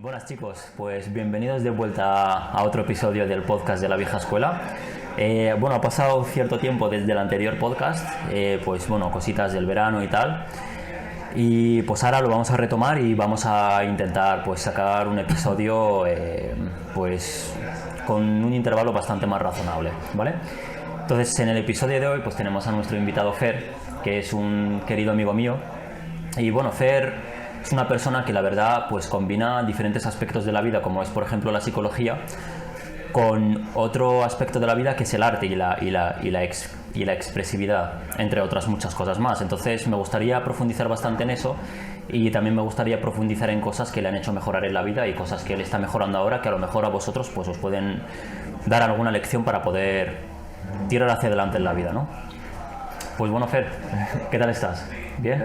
Buenas chicos, pues bienvenidos de vuelta a otro episodio del podcast de la vieja escuela. Ha pasado cierto tiempo desde el anterior podcast, cositas del verano y tal. Y pues ahora lo vamos a retomar y vamos a intentar pues sacar un episodio con un intervalo bastante más razonable, ¿vale? Entonces en el episodio de hoy pues tenemos a nuestro invitado Fer, que es un querido amigo mío. Y bueno, Fer es una persona que la verdad pues combina diferentes aspectos de la vida, como es por ejemplo la psicología, con otro aspecto de la vida que es el arte y la expresividad, entre otras muchas cosas más. Entonces me gustaría profundizar bastante en eso y también me gustaría profundizar en cosas que le han hecho mejorar en la vida y cosas que él está mejorando ahora, que a lo mejor a vosotros pues os pueden dar alguna lección para poder tirar hacia adelante en la vida, ¿no? Pues bueno, Fer, ¿qué tal estás? ¿Bien?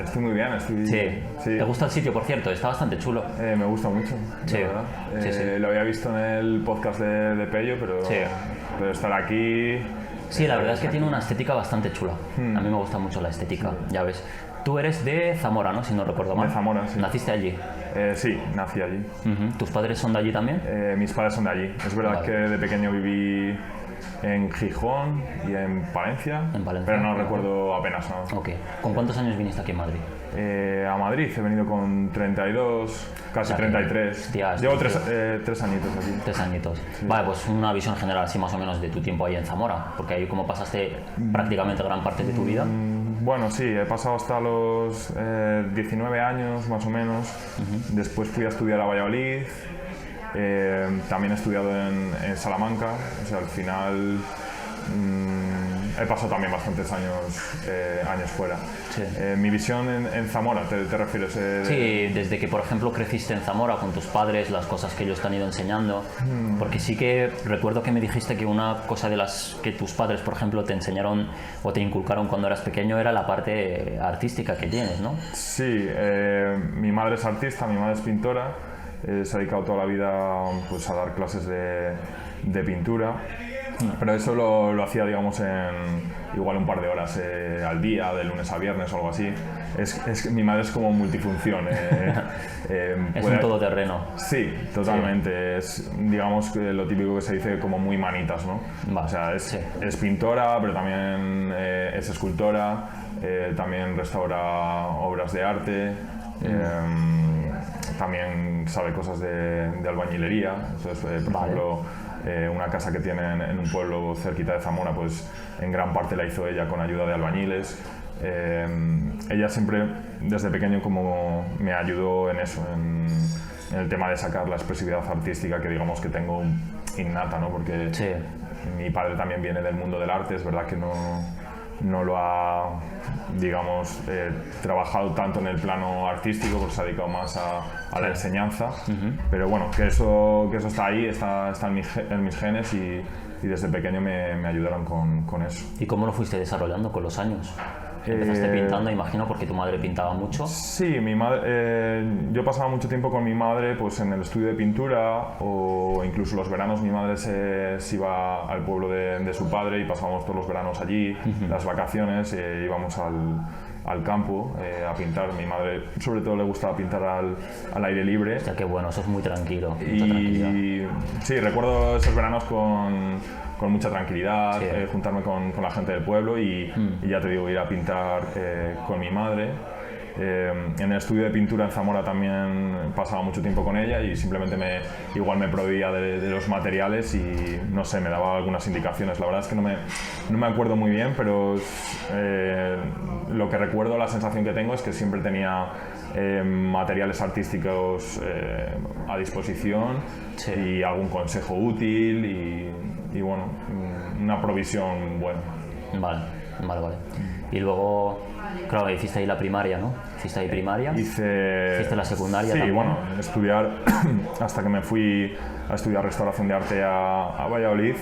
Estoy muy bien, Sí. ¿Te gusta el sitio, por cierto? Está bastante chulo. Me gusta mucho, sí. La verdad. Sí. Lo había visto en el podcast de Pello, pero estar aquí... Sí, la verdad es que tiene una estética bastante chula. A mí me gusta mucho la estética, ya ves. Tú eres de Zamora, ¿no? Si no recuerdo mal. De Zamora, sí. ¿Naciste allí? Sí, nací allí. ¿Tus padres son de allí también? Mis padres son de allí. Es verdad que de pequeño viví en Gijón y en Palencia, pero no recuerdo apenas nada. Ok. ¿Con cuántos años viniste aquí a Madrid? A Madrid he venido con 32, casi 33. Hostias, llevo tres añitos aquí. 3 añitos. Sí. Vale, pues una visión general así más o menos de tu tiempo ahí en Zamora, porque ahí como pasaste prácticamente gran parte de tu vida. Bueno, sí, he pasado hasta los 19 años más o menos. Después fui a estudiar a Valladolid. También he estudiado en Salamanca, o sea, al final he pasado también bastantes años fuera. Sí. Mi visión en Zamora, ¿te refieres? Sí, desde que por ejemplo creciste en Zamora con tus padres, las cosas que ellos te han ido enseñando, porque sí que recuerdo que me dijiste que una cosa de las que tus padres por ejemplo te enseñaron o te inculcaron cuando eras pequeño era la parte artística que tienes, ¿no? Sí, mi madre es artista, mi madre es pintora. Se ha dedicado toda la vida pues, a dar clases de pintura, pero eso lo hacía, digamos, igual un par de horas al día, de lunes a viernes o algo así. Mi madre es como multifunción. Es un todoterreno. Sí, totalmente. Sí. Es, digamos, lo típico que se dice como muy manitas, ¿no? Vale. O sea, es pintora, pero también es escultora, también restaura obras de arte. También sabe cosas de albañilería. Entonces, por ejemplo, una casa que tienen en un pueblo cerquita de Zamora, pues en gran parte la hizo ella con ayuda de albañiles. Ella siempre, desde pequeño, como me ayudó en eso, en el tema de sacar la expresividad artística que digamos que tengo innata, ¿no? Porque sí. Mi padre también viene del mundo del arte, es verdad que no lo ha, digamos, trabajado tanto en el plano artístico porque se ha dedicado más a la enseñanza, pero bueno, que eso está ahí, está en mis genes y desde pequeño me ayudaron con eso. ¿Y cómo lo fuiste desarrollando con los años? ¿Empezaste pintando, imagino, porque tu madre pintaba mucho? Sí, mi madre, yo pasaba mucho tiempo con mi madre pues, en el estudio de pintura o incluso los veranos mi madre se iba al pueblo de su padre y pasábamos todos los veranos allí, las vacaciones, íbamos al campo a pintar. Mi madre sobre todo le gustaba pintar al aire libre. Hostia, qué bueno, eso es muy tranquilo. Y sí, recuerdo esos veranos con mucha tranquilidad, sí. Juntarme con la gente del pueblo y ya te digo, ir a pintar con mi madre. En el estudio de pintura en Zamora también pasaba mucho tiempo con ella y simplemente igual me proveía de los materiales y no sé, me daba algunas indicaciones. La verdad es que no me acuerdo muy bien, pero lo que recuerdo, la sensación que tengo es que siempre tenía materiales artísticos a disposición, sí. Y algún consejo útil y bueno, una provisión buena. Vale. Y luego, claro, hiciste ahí la primaria, ¿no? ¿Hiciste ahí primaria? ¿Hiciste la secundaria sí, también? Bueno, estudiar hasta que me fui a estudiar restauración de arte a Valladolid.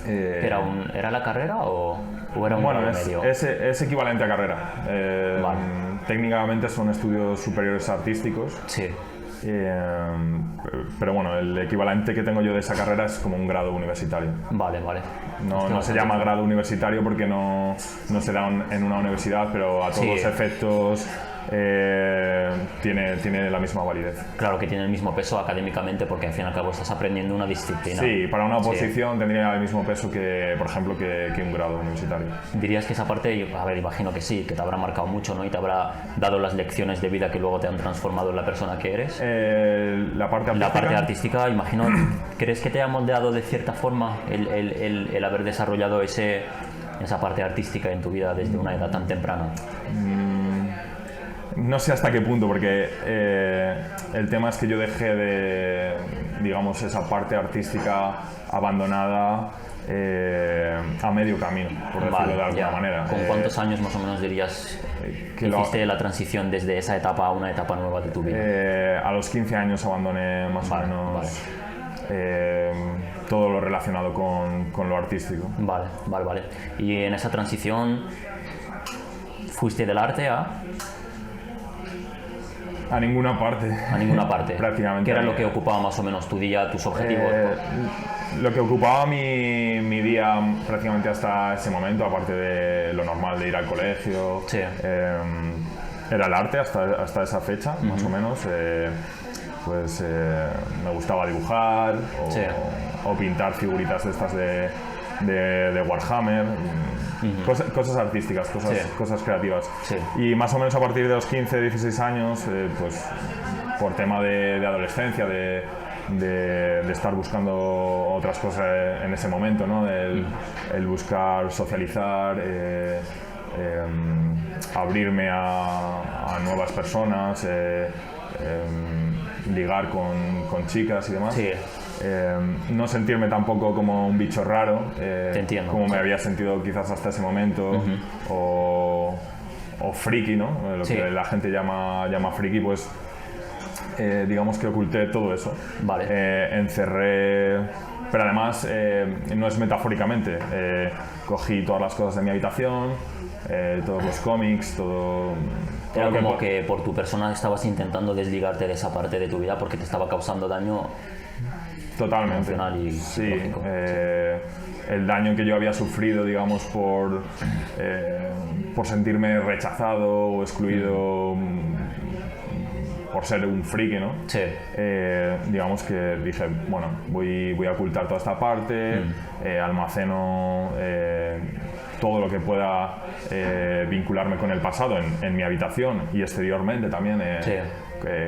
¿Era la carrera o era un grado medio? Es equivalente a carrera. Vale. Técnicamente son estudios superiores artísticos. Sí. Pero bueno, el equivalente que tengo yo de esa carrera es como un grado universitario. Vale. No se llama grado universitario porque no se da en una universidad, pero a todos los efectos tiene la misma validez. Claro que tiene el mismo peso académicamente porque al fin y al cabo estás aprendiendo una disciplina. Sí, para una oposición tendría el mismo peso que, por ejemplo, que un grado universitario. ¿Dirías que esa parte, a ver, imagino que sí, que te habrá marcado mucho, ¿no? Y te habrá dado las lecciones de vida que luego te han transformado en la persona que eres? La parte artística. La parte artística, imagino, ¿crees que te ha moldeado de cierta forma el haber desarrollado esa parte artística en tu vida desde una edad tan temprana? No sé hasta qué punto, porque el tema es que yo dejé digamos, esa parte artística abandonada a medio camino, por decirlo de alguna manera. ¿Con cuántos años más o menos dirías que hiciste la transición desde esa etapa a una etapa nueva de tu vida? A los 15 años abandoné más o menos todo lo relacionado con lo artístico. Vale. Y en esa transición fuiste del arte a ninguna parte. A ninguna parte. Prácticamente. ¿Qué era lo que ocupaba más o menos tu día, tus objetivos? Lo que ocupaba mi día prácticamente hasta ese momento, aparte de lo normal de ir al colegio, Sí. Era el arte hasta esa fecha, más o menos. Me gustaba dibujar o pintar figuritas de estas de Warhammer. Cosas artísticas, cosas creativas. Sí. Y más o menos a partir de los 15, 16 años, pues por tema de adolescencia, de estar buscando otras cosas en ese momento, ¿no? El buscar socializar, abrirme a nuevas personas, ligar con chicas y demás. Sí. No sentirme tampoco como un bicho raro, Te entiendo, como me había sentido quizás hasta ese momento, o friki, ¿no? Lo que la gente llama friki, pues digamos que oculté todo eso. Vale. Encerré, pero además no es metafóricamente, cogí todas las cosas de mi habitación, todos los cómics, todo Era lo como que por tu persona estabas intentando desligarte de esa parte de tu vida porque te estaba causando daño. Totalmente. Emocional y sí, psicológico. El daño que yo había sufrido, digamos, por sentirme rechazado o excluido por ser un friki, ¿no? Sí. Digamos que dije, bueno, voy a ocultar toda esta parte, almaceno todo lo que pueda vincularme con el pasado en mi habitación y exteriormente también,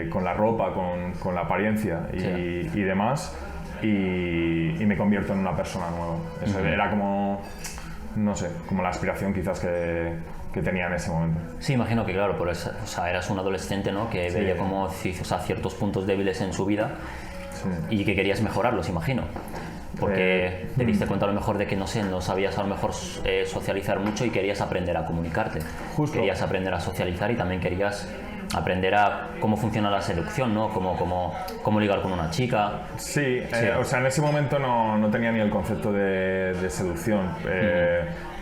con la ropa, con la apariencia y demás. Y me convierto en una persona nueva. Eso era como, no sé, como la aspiración quizás que tenía en ese momento. Sí, imagino que claro, eras un adolescente, ¿no? Que veía como ciertos puntos débiles en su vida y que querías mejorarlos, imagino. Porque te diste cuenta a lo mejor de que no sabías a lo mejor socializar mucho y querías aprender a comunicarte. Justo. Querías aprender a socializar y también querías aprender a cómo funciona la seducción, ¿no? Cómo ligar con una chica. Sí, o sea, en ese momento no tenía ni el concepto de seducción,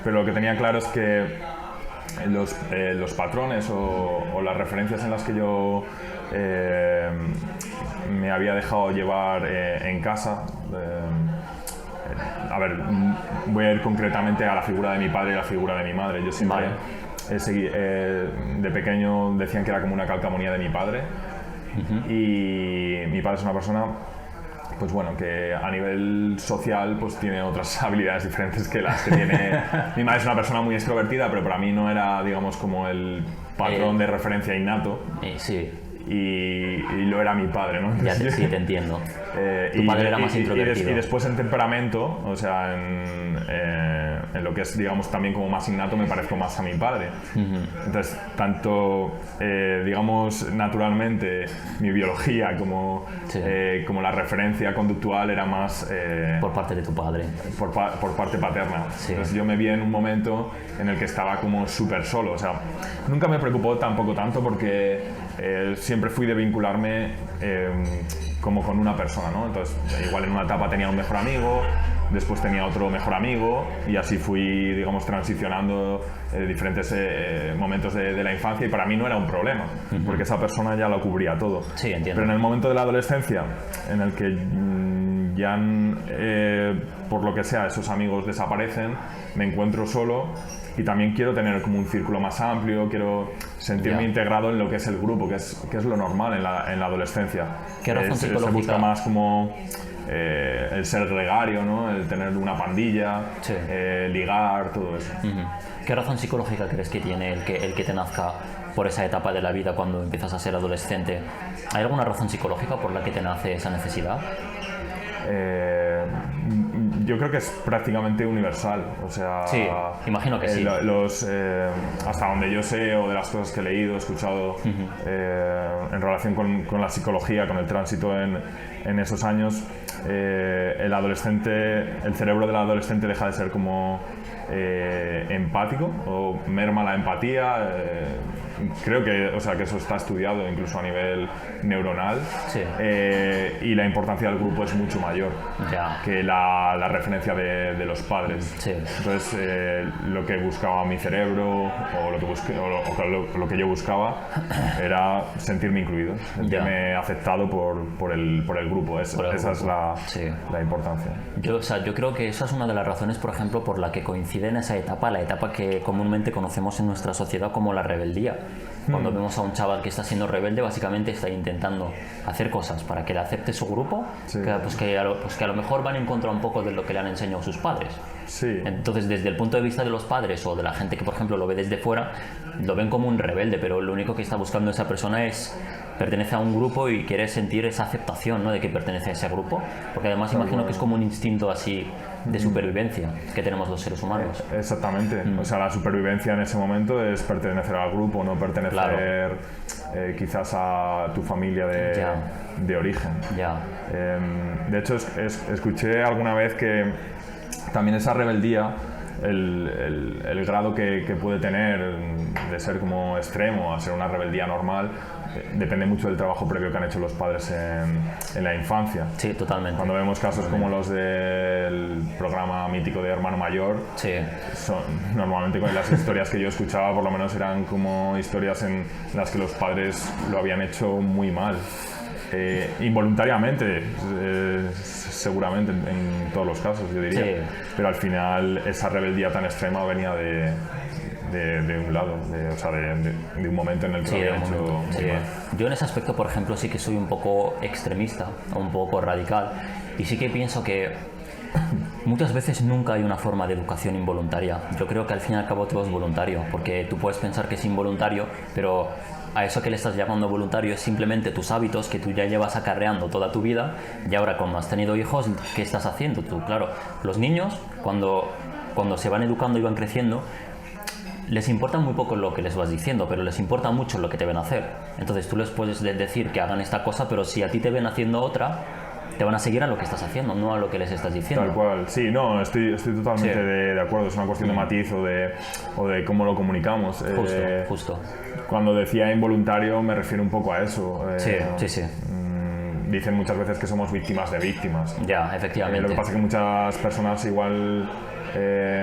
pero lo que tenía claro es que los patrones o las referencias en las que yo me había dejado llevar en casa, a ver, voy a ir concretamente a la figura de mi padre y la figura de mi madre. Yo siempre de pequeño decían que era como una calcamonía de mi padre, y mi padre es una persona, pues bueno, que a nivel social pues tiene otras habilidades diferentes que las que tiene. Mi madre es una persona muy extrovertida, pero para mí no era, digamos, como el patrón de referencia innato. Sí. Y lo era mi padre, ¿no? Entonces, sí, te entiendo. Tu padre era más introvertido. Y después en temperamento, o sea, en lo que es, digamos, también como más innato, me parezco más a mi padre. Entonces, tanto, digamos, naturalmente, mi biología como la referencia conductual era más... por parte de tu padre. Por parte paterna. Sí. Entonces yo me vi en un momento en el que estaba como súper solo. O sea, nunca me preocupó tampoco tanto porque siempre fui de vincularme como con una persona, ¿no? Entonces, igual en una etapa tenía un mejor amigo, después tenía otro mejor amigo y así fui, digamos, transicionando diferentes momentos de la infancia, y para mí no era un problema, porque esa persona ya lo cubría todo. Sí, entiendo. Pero en el momento de la adolescencia, en el que ya por lo que sea esos amigos desaparecen, me encuentro solo y también quiero tener como un círculo más amplio, quiero sentirme integrado en lo que es el grupo, que es lo normal en la adolescencia. ¿Qué razón Se psicológica? busca más como el ser gregario, ¿no? El tener una pandilla, Sí. ligar, todo eso. ¿Qué razón psicológica crees que tiene el que te nazca por esa etapa de la vida cuando empiezas a ser adolescente? ¿Hay alguna razón psicológica por la que te nace esa necesidad? Yo creo que es prácticamente universal, o sea, Sí, imagino que sí. Hasta donde yo sé, o de las cosas que he leído, he escuchado en relación con la psicología, con el tránsito en esos años, el cerebro del adolescente deja de ser como empático, o merma la empatía. Creo que eso está estudiado incluso a nivel neuronal. Sí. Y la importancia del grupo es mucho mayor que la referencia de los padres. Sí. Entonces, lo que buscaba mi cerebro, o lo que yo buscaba, era sentirme incluido, sentirme aceptado por el grupo. Esa es la importancia. Yo creo que esa es una de las razones, por ejemplo, por la que coincide en esa etapa, la etapa que comúnmente conocemos en nuestra sociedad como la rebeldía. Cuando vemos a un chaval que está siendo rebelde, básicamente está intentando hacer cosas para que le acepte su grupo, que a lo mejor van en contra un poco de lo que le han enseñado sus padres. Sí. Entonces, desde el punto de vista de los padres o de la gente que, por ejemplo, lo ve desde fuera, lo ven como un rebelde, pero lo único que está buscando esa persona es pertenece a un grupo y quiere sentir esa aceptación, ¿no?, de que pertenece a ese grupo, porque además imagino que es como un instinto así de supervivencia que tenemos los seres humanos. Exactamente. O sea, la supervivencia en ese momento es pertenecer al grupo, no pertenecer quizás a tu familia de origen. De hecho, escuché alguna vez que también esa rebeldía, el grado que puede tener de ser como extremo a ser una rebeldía normal, depende mucho del trabajo previo que han hecho los padres en la infancia. Sí, totalmente. Cuando vemos casos como los del programa mítico de Hermano Mayor, normalmente con las historias que yo escuchaba, por lo menos eran como historias en las que los padres lo habían hecho muy mal. Involuntariamente, seguramente en todos los casos, yo diría. Pero al final esa rebeldía tan extrema venía de un lado, de un momento en el que lo habían hecho muy mal. Yo en ese aspecto, por ejemplo, sí que soy un poco extremista, un poco radical, y sí que pienso que muchas veces nunca hay una forma de educación involuntaria. Yo creo que al fin y al cabo todo es voluntario, porque tú puedes pensar que es involuntario, pero a eso que le estás llamando voluntario es simplemente tus hábitos que tú ya llevas acarreando toda tu vida, y ahora cuando has tenido hijos, ¿qué estás haciendo tú? Claro, los niños cuando se van educando y van creciendo, les importa muy poco lo que les vas diciendo, pero les importa mucho lo que te ven hacer. Entonces tú les puedes decir que hagan esta cosa, pero si a ti te ven haciendo otra, te van a seguir a lo que estás haciendo, no a lo que les estás diciendo. Tal cual, sí, no, estoy totalmente de acuerdo, es una cuestión de matiz o de cómo lo comunicamos. Justo. Cuando decía involuntario me refiero un poco a eso. Sí. Dicen muchas veces que somos víctimas de víctimas. Ya, efectivamente. Lo que pasa es que muchas personas igual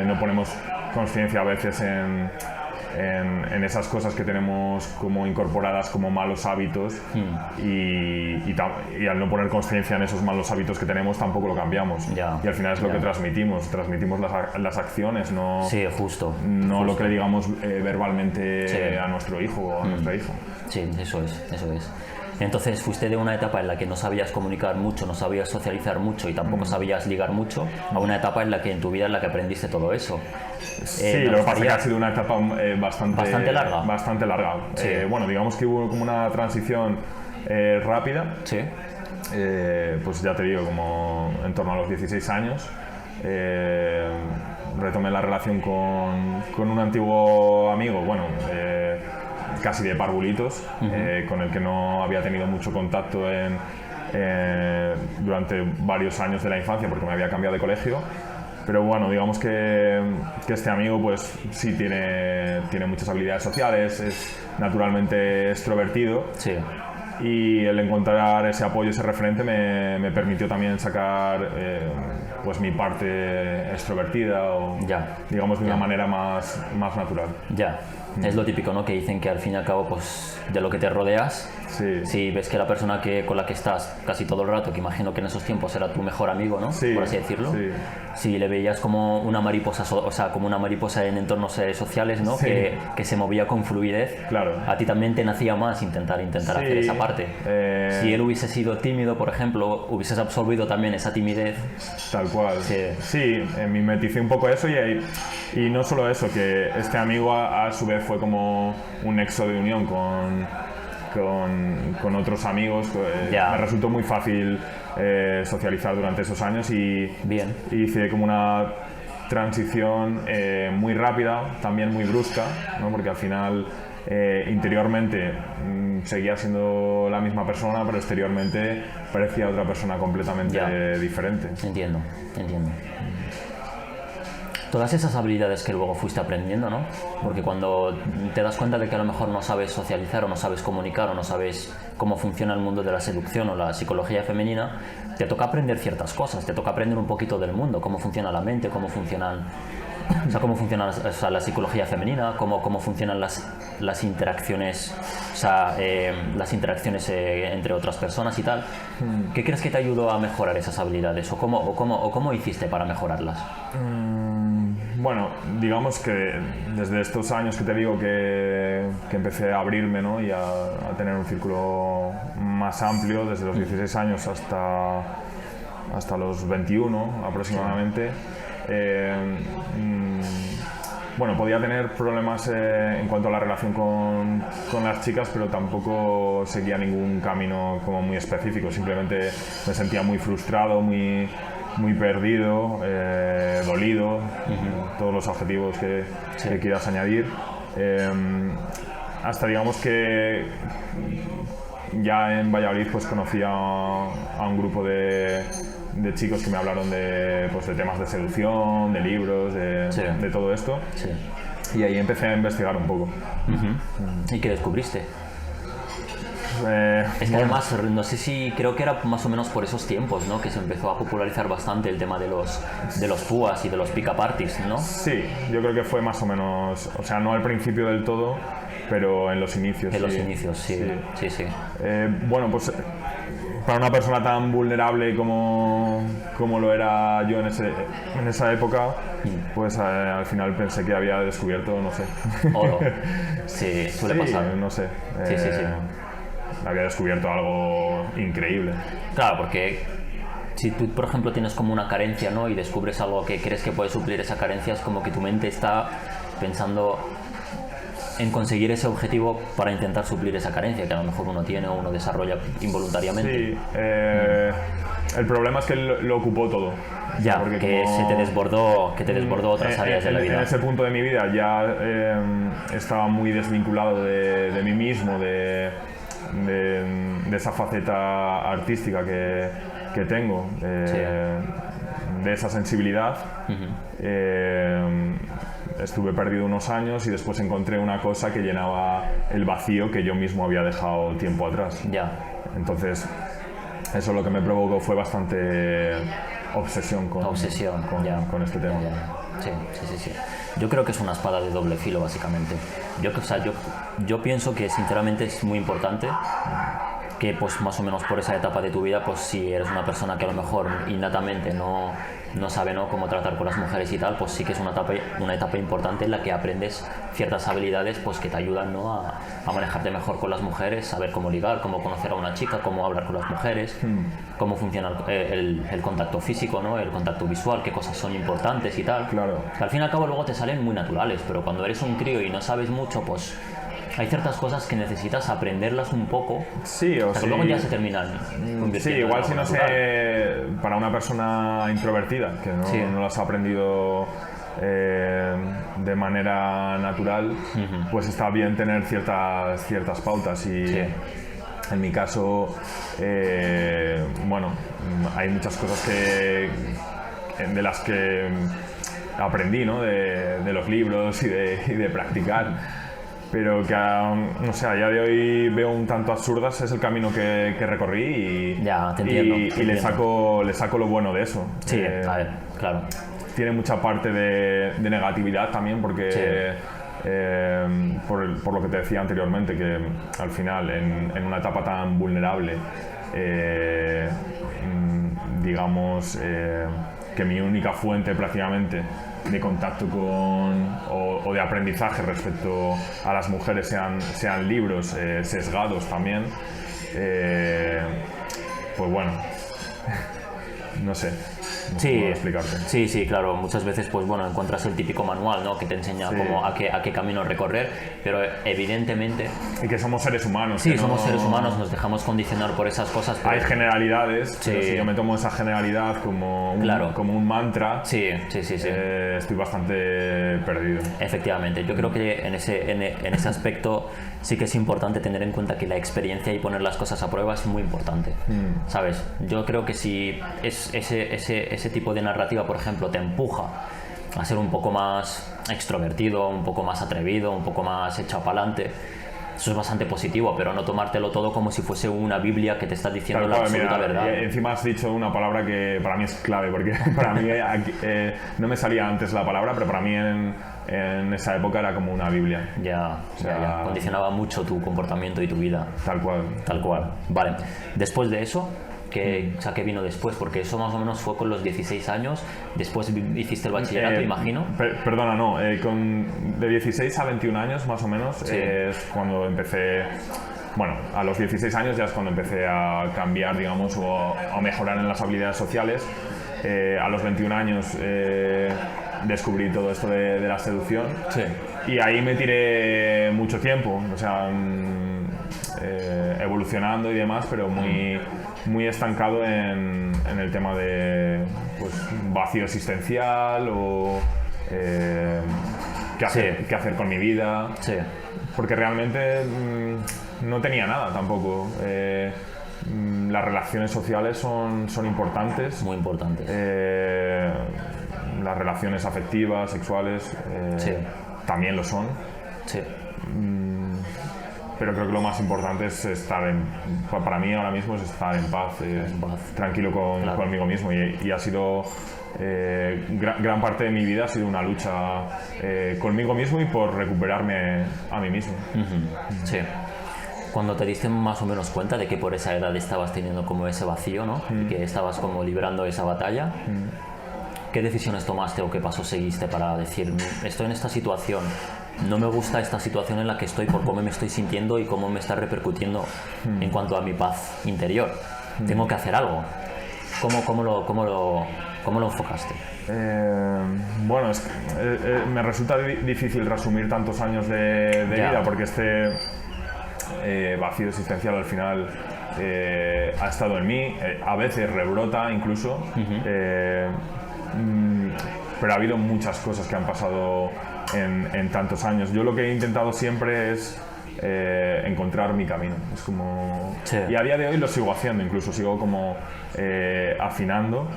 no ponemos conciencia a veces en esas cosas que tenemos como incorporadas como malos hábitos y al no poner conciencia en esos malos hábitos que tenemos tampoco lo cambiamos y al final es lo que transmitimos las acciones, no, no lo que le digamos verbalmente a nuestro hijo o a nuestra hija. Sí, eso es. Entonces fuiste de una etapa en la que no sabías comunicar mucho, no sabías socializar mucho y tampoco sabías ligar mucho, a una etapa en la que en tu vida en la que aprendiste todo eso. Sí, lo que pasa es que ha sido una etapa bastante larga. Sí. Bueno, digamos que hubo como una transición rápida. Sí. Pues ya te digo, como en torno a los 16 años. Retomé la relación con un antiguo amigo, casi de parvulitos, con el que no había tenido mucho contacto durante varios años de la infancia porque me había cambiado de colegio. Pero bueno, digamos que este amigo pues sí tiene muchas habilidades sociales, es naturalmente extrovertido. Sí. Y el encontrar ese apoyo, ese referente me permitió también sacar pues mi parte extrovertida o Ya. digamos de una Ya. manera más natural. Ya, es lo típico, ¿no? Que dicen que al fin y al cabo, pues, de lo que te rodeas, Sí. si ves que la persona con la que estás casi todo el rato, que imagino que en esos tiempos era tu mejor amigo, ¿no? Sí, Por así decirlo. sí. Si le veías como una mariposa, o sea, como una mariposa en entornos sociales, ¿no? Sí. Que se movía con fluidez. Claro. A ti también te nacía más intentar Sí, hacer esa parte. Si él hubiese sido tímido, por ejemplo, hubieses absorbido también esa timidez. Tal cual. Sí. Sí, mimeticé un poco eso y no solo eso, que este amigo a su vez fue como un nexo de unión con otros amigos. Ya. Me resultó muy fácil socializar durante esos años y Bien. hice como una transición muy rápida, también muy brusca, ¿no? Porque al final interiormente seguía siendo la misma persona, pero exteriormente parecía otra persona completamente Ya. diferente. Entiendo. Todas esas habilidades que luego fuiste aprendiendo, ¿no? Porque cuando te das cuenta de que a lo mejor no sabes socializar o no sabes comunicar o no sabes cómo funciona el mundo de la seducción o la psicología femenina, te toca aprender ciertas cosas, te toca aprender un poquito del mundo, cómo funciona la mente, cómo funciona la psicología femenina, cómo funcionan las interacciones, entre otras personas y tal. ¿Qué crees que te ayudó a mejorar esas habilidades o cómo hiciste para mejorarlas? Bueno, digamos que desde estos años que te digo que empecé a abrirme, ¿no? Y a tener un círculo más amplio, desde los 16 años hasta los 21 aproximadamente, bueno, podía tener problemas en cuanto a la relación con las chicas, pero tampoco seguía ningún camino como muy específico, simplemente me sentía muy frustrado, muy perdido, dolido, todos los adjetivos que quieras añadir, hasta digamos que ya en Valladolid pues conocí a un grupo de chicos que me hablaron de temas de seducción, de libros, de todo esto, Sí. y ahí empecé a investigar un poco. ¿Y qué descubriste? Es que Bueno, además, no sé si, creo que era más o menos por esos tiempos, ¿no? Que se empezó a popularizar bastante el tema de los FUAs y de los pick-up artists, ¿no? sí, yo creo que fue más o menos, o sea, no al principio del todo, pero en los inicios. En los sí. inicios, sí. Bueno, pues para una persona tan vulnerable como lo era yo en esa época, pues al final pensé que había descubierto, no sé. Oro. Sí, suele pasar. No sé. Sí. Había descubierto algo increíble. Claro, porque si tú, por ejemplo, tienes como una carencia, ¿no? Y descubres algo que crees que puede suplir esa carencia, es como que tu mente está pensando en conseguir ese objetivo para intentar suplir esa carencia que a lo mejor uno tiene o uno desarrolla involuntariamente. Sí, el problema es que lo ocupó todo. Ya, Porque que como- se te desbordó otras áreas de la vida. En ese punto de mi vida ya estaba muy desvinculado de mí mismo, de esa faceta artística que tengo, de esa sensibilidad. Estuve perdido unos años y después encontré una cosa que llenaba el vacío que yo mismo había dejado tiempo atrás. Ya. Entonces, eso lo que me provocó fue bastante obsesión con este tema. Ya. Sí. Yo creo que es una espada de doble filo, básicamente. Yo pienso que sinceramente es muy importante que pues más o menos por esa etapa de tu vida, pues si eres una persona que a lo mejor innatamente no sabe, ¿no?, cómo tratar con las mujeres y tal, pues sí que es una etapa importante en la que aprendes ciertas habilidades pues que te ayudan, ¿no?, a manejarte mejor con las mujeres, saber cómo ligar, cómo conocer a una chica, cómo hablar con las mujeres, cómo funciona el contacto físico, ¿no?, el contacto visual, qué cosas son importantes y tal. Claro. Que al fin y al cabo luego te salen muy naturales, pero cuando eres un crío y no sabes mucho, pues hay ciertas cosas que necesitas aprenderlas un poco. Sí, o Hasta que sí. luego ya se terminan convirtiendo Sí, en igual algo si no natural. sé, para una persona introvertida, que no lo has aprendido de manera natural, pues está bien tener ciertas pautas y Sí. en mi caso, bueno, hay muchas cosas de las que aprendí, ¿no?, de los libros y de practicar. pero que no sé, a día de hoy veo un tanto absurdas. Es el camino que recorrí y, Ya, te entiendo, y, te y le entiendo. saco lo bueno de eso. Sí, a ver, claro. Tiene mucha parte de negatividad también porque Sí. por lo que te decía anteriormente, que al final en una etapa tan vulnerable, digamos que mi única fuente prácticamente de contacto o de aprendizaje respecto a las mujeres sean libros sesgados también, pues bueno, no sé. No sé Sí, cómo explicarte. sí, claro. Muchas veces, pues bueno, encuentras el típico manual, ¿no? Que te enseña Sí. como a qué camino recorrer, pero evidentemente, Y que somos seres humanos. sí, que somos no- seres humanos, nos dejamos condicionar por esas cosas. Pero Hay generalidades, pero Sí. si yo me tomo esa generalidad Claro. como un mantra, sí. estoy bastante perdido. Efectivamente, yo creo que en ese aspecto sí que es importante tener en cuenta que la experiencia y poner las cosas a prueba es muy importante, ¿sabes? Yo creo que si ese tipo de narrativa, por ejemplo, te empuja a ser un poco más extrovertido, un poco más atrevido, un poco más echado para adelante, eso es bastante positivo, pero no tomártelo todo como si fuese una Biblia que te está diciendo Tal la cual, absoluta mira, verdad. y encima has dicho una palabra que para mí es clave, porque para mí no me salía antes la palabra, pero para mí en esa época era como una Biblia, Ya, sea, ya. Condicionaba mucho tu comportamiento y tu vida. tal cual. Tal cual. Vale. Después de eso, o sea, ¿qué vino después? Porque eso más o menos fue con los 16 años. Después hiciste el bachillerato, imagino. Perdona, no, de 16 a 21 años más o menos Sí. es cuando empecé. Bueno, a los 16 años ya es cuando empecé a cambiar, digamos, o a mejorar en las habilidades sociales. A los 21 años descubrí todo esto de la seducción. Sí. Y ahí me tiré mucho tiempo, o sea, evolucionando y demás, pero muy estancado en el tema de pues, vacío existencial o qué hacer con mi vida. Sí. Porque realmente no tenía nada tampoco. Las relaciones sociales son importantes. Muy importante. Las relaciones afectivas, sexuales, Sí. también lo son. Sí. Pero creo que lo más importante es para mí ahora mismo es estar en paz, paz. tranquilo Claro. conmigo mismo. Y ha sido, gran parte de mi vida ha sido una lucha conmigo mismo y por recuperarme a mí mismo. Sí. Cuando te diste más o menos cuenta de que por esa edad estabas teniendo como ese vacío, ¿no? Y que estabas como librando esa batalla, ¿qué decisiones tomaste o qué pasos seguiste para decir, estoy en esta situación, no me gusta esta situación en la que estoy por cómo me estoy sintiendo y cómo me está repercutiendo en cuanto a mi paz interior? Tengo que hacer algo. ¿Cómo lo enfocaste? Bueno, me resulta difícil resumir tantos años de Ya. vida porque este vacío existencial al final ha estado en mí, a veces rebrota incluso, pero ha habido muchas cosas que han pasado en tantos años. Yo lo que he intentado siempre es encontrar mi camino. Es como... Sí. Y a día de hoy lo sigo haciendo, incluso sigo como afinando.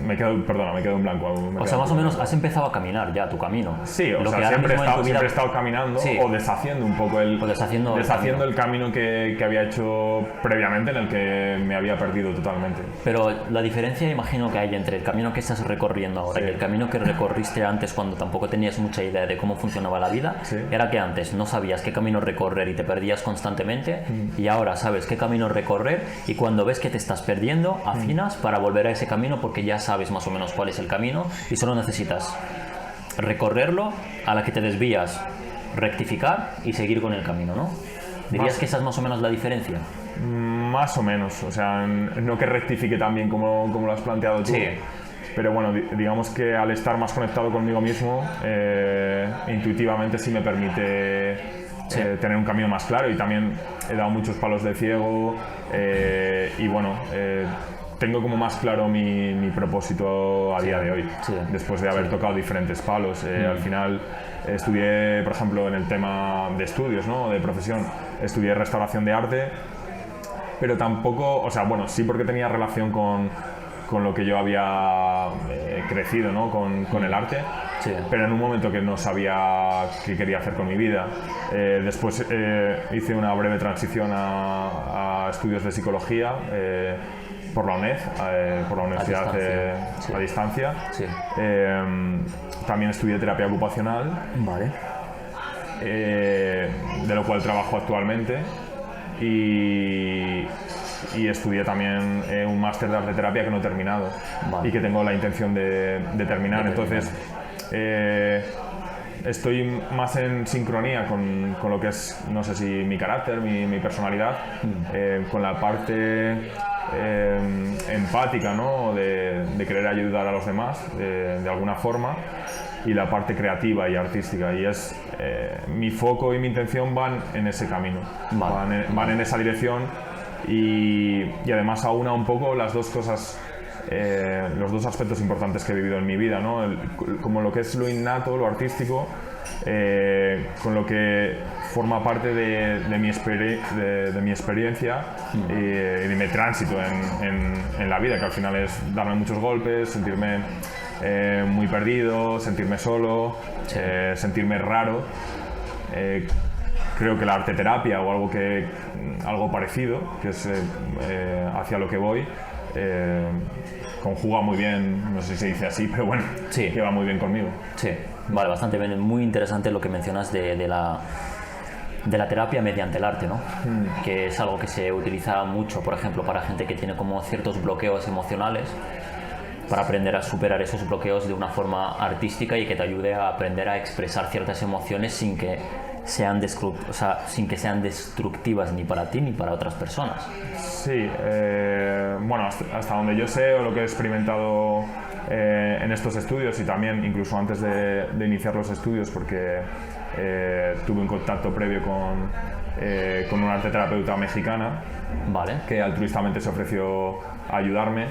Me quedo en blanco. O sea, más o menos has empezado a caminar ya tu camino. Sí, o Lo sea, que ahora siempre mismo en tu vida- he estado caminando Sí. o deshaciendo un poco O deshaciendo el el camino que había hecho previamente, en el que me había perdido totalmente. Pero la diferencia, imagino que hay entre el camino que estás recorriendo ahora Sí. y el camino que recorriste antes cuando tampoco tenías mucha idea de cómo funcionaba la vida, Sí. era que antes no sabías qué camino recorrer y te perdías constantemente y ahora sabes qué camino recorrer y cuando ves que te estás perdiendo, afinas para volver a ese camino porque ya sabes más o menos cuál es el camino y solo necesitas recorrerlo, a la que te desvías, rectificar y seguir con el camino, ¿no? ¿Dirías Más- que esa es más o menos la diferencia? Más o menos, o sea, no que rectifique tan bien como lo has planteado tú. Sí. Pero bueno, digamos que al estar más conectado conmigo mismo, intuitivamente sí me permite Sí. tener un camino más claro y también he dado muchos palos de ciego y bueno, tengo como más claro mi propósito a día de hoy, Sí. después de haber tocado diferentes palos. Al final estudié, por ejemplo, en el tema de estudios, ¿no? De profesión, estudié restauración de arte, pero tampoco, o sea, bueno, sí porque tenía relación con lo que yo había crecido, ¿no? con el arte, Sí. pero en un momento que no sabía qué quería hacer con mi vida. Después hice una breve transición a estudios de psicología por la UNED, por la universidad a distancia. Sí. También estudié terapia ocupacional, Vale. de lo cual trabajo actualmente, y estudié también un máster de arte terapia que no he terminado. Vale. Y que tengo la intención de terminar. Entonces estoy más en sincronía con lo que es, no sé si mi carácter, mi personalidad, con la parte empática, ¿no? de querer ayudar a los demás de alguna forma, y la parte creativa y artística, y es mi foco y mi intención van en ese camino. Vale. Van en esa dirección, y además aúna un poco las dos cosas, los dos aspectos importantes que he vivido en mi vida, ¿no? Como lo que es lo innato, lo artístico, con lo que forma parte de mi experiencia y de mi tránsito en la vida, que al final es darme muchos golpes, sentirme muy perdido, sentirme solo, sentirme raro. Creo que la arte terapia o algo parecido, que es hacia lo que voy, conjuga muy bien, no sé si se dice así, pero bueno, Sí. que va muy bien conmigo. Sí, vale, bastante bien. Muy interesante lo que mencionas de la terapia mediante el arte, ¿no? Que es algo que se utiliza mucho, por ejemplo, para gente que tiene como ciertos bloqueos emocionales, para aprender a superar esos bloqueos de una forma artística y que te ayude a aprender a expresar ciertas emociones sin que sean destructivas ni para ti ni para otras personas. Sí, bueno, hasta donde yo sé o lo que he experimentado en estos estudios, y también incluso antes de iniciar los estudios, porque tuve un contacto previo con una arte terapeuta mexicana, Vale. que altruistamente se ofreció a ayudarme.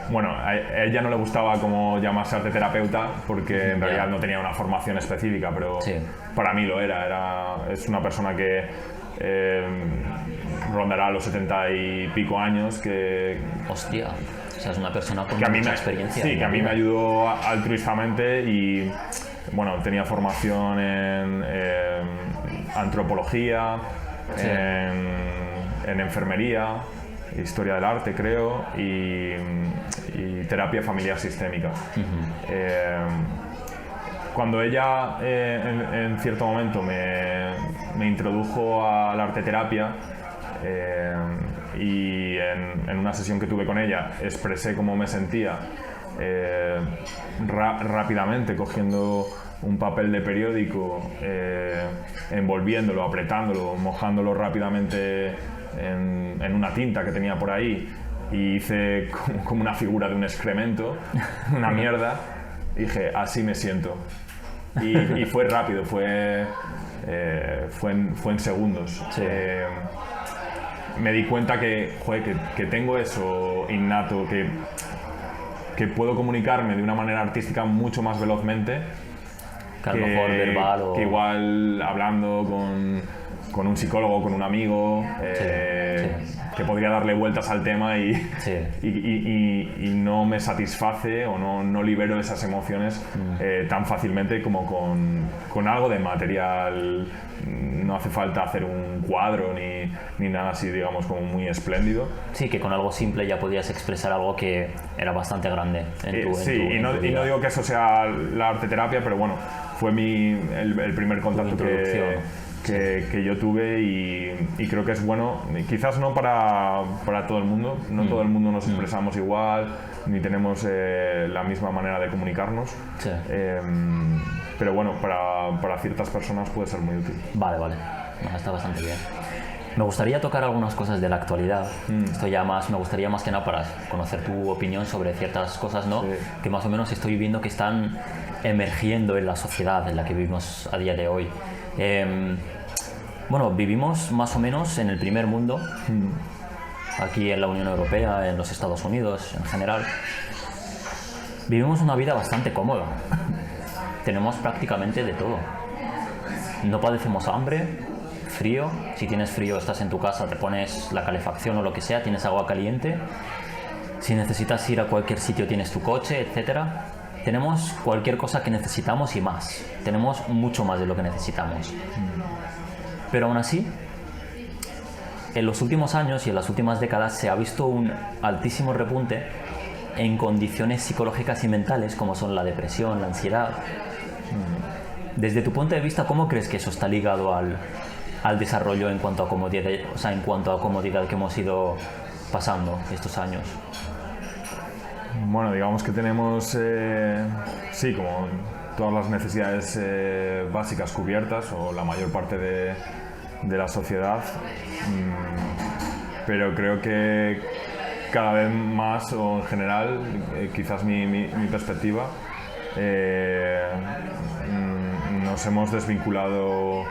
Bueno, a ella no le gustaba como llamarse arte terapeuta, porque en realidad no tenía una formación específica, pero Sí. para mí lo es una persona que rondará los 70 y pico años, que Hostia. O sea, es una persona con a mí mucha me, experiencia. sí, que a mí me ayudó altruistamente, y bueno, tenía formación en antropología, Sí. en enfermería, historia del arte, creo, y terapia familiar sistémica. Cuando ella en cierto momento me introdujo a la arte terapia, y en una sesión que tuve con ella expresé cómo me sentía, rápidamente cogiendo un papel de periódico, envolviéndolo, apretándolo, mojándolo rápidamente en una tinta que tenía por ahí, y hice como una figura de un excremento, una mierda, y dije, así me siento. Y fue rápido, fue en segundos. Sí. Me di cuenta que tengo eso innato, que puedo comunicarme de una manera artística mucho más velozmente Que a lo mejor verbal o... que igual hablando con un psicólogo, con un amigo, Sí. que podría darle vueltas al tema y, Sí. y no me satisface o no libero esas emociones tan fácilmente como con algo de material. No hace falta hacer un cuadro ni nada así, digamos, como muy espléndido. Sí, que con algo simple ya podías expresar algo que era bastante grande en tu Sí, en y no vida. digo que eso sea la arte terapia, pero bueno, fue el primer contacto que yo tuve, y creo que es bueno, quizás no para todo el mundo, no todo el mundo nos expresamos igual, ni tenemos la misma manera de comunicarnos, Sí. pero bueno, para ciertas personas puede ser muy útil. Vale. Bueno, está bastante bien. Me gustaría tocar algunas cosas de la actualidad. Esto ya me gustaría más que nada para conocer tu opinión sobre ciertas cosas, ¿no? Sí. Que más o menos estoy viendo que están emergiendo en la sociedad en la que vivimos a día de hoy. Bueno, vivimos más o menos en el primer mundo, aquí en la Unión Europea, en los Estados Unidos en general. Vivimos una vida bastante cómoda. Tenemos prácticamente de todo. No padecemos hambre, frío. Si tienes frío, estás en tu casa, te pones la calefacción o lo que sea, tienes agua caliente. Si necesitas ir a cualquier sitio, tienes tu coche, etcétera. Tenemos cualquier cosa que necesitamos y más. Tenemos mucho más de lo que necesitamos. Pero aún así, en los últimos años y en las últimas décadas se ha visto un altísimo repunte en condiciones psicológicas y mentales como son la depresión, la ansiedad. Desde tu punto de vista, ¿cómo crees que eso está ligado al desarrollo en cuanto a comodidad, o sea, en cuanto a comodidad que hemos ido pasando estos años? Bueno, digamos que tenemos, sí, como todas las necesidades básicas cubiertas, o la mayor parte de la sociedad, pero creo que cada vez más, o en general, quizás mi perspectiva, nos hemos desvinculado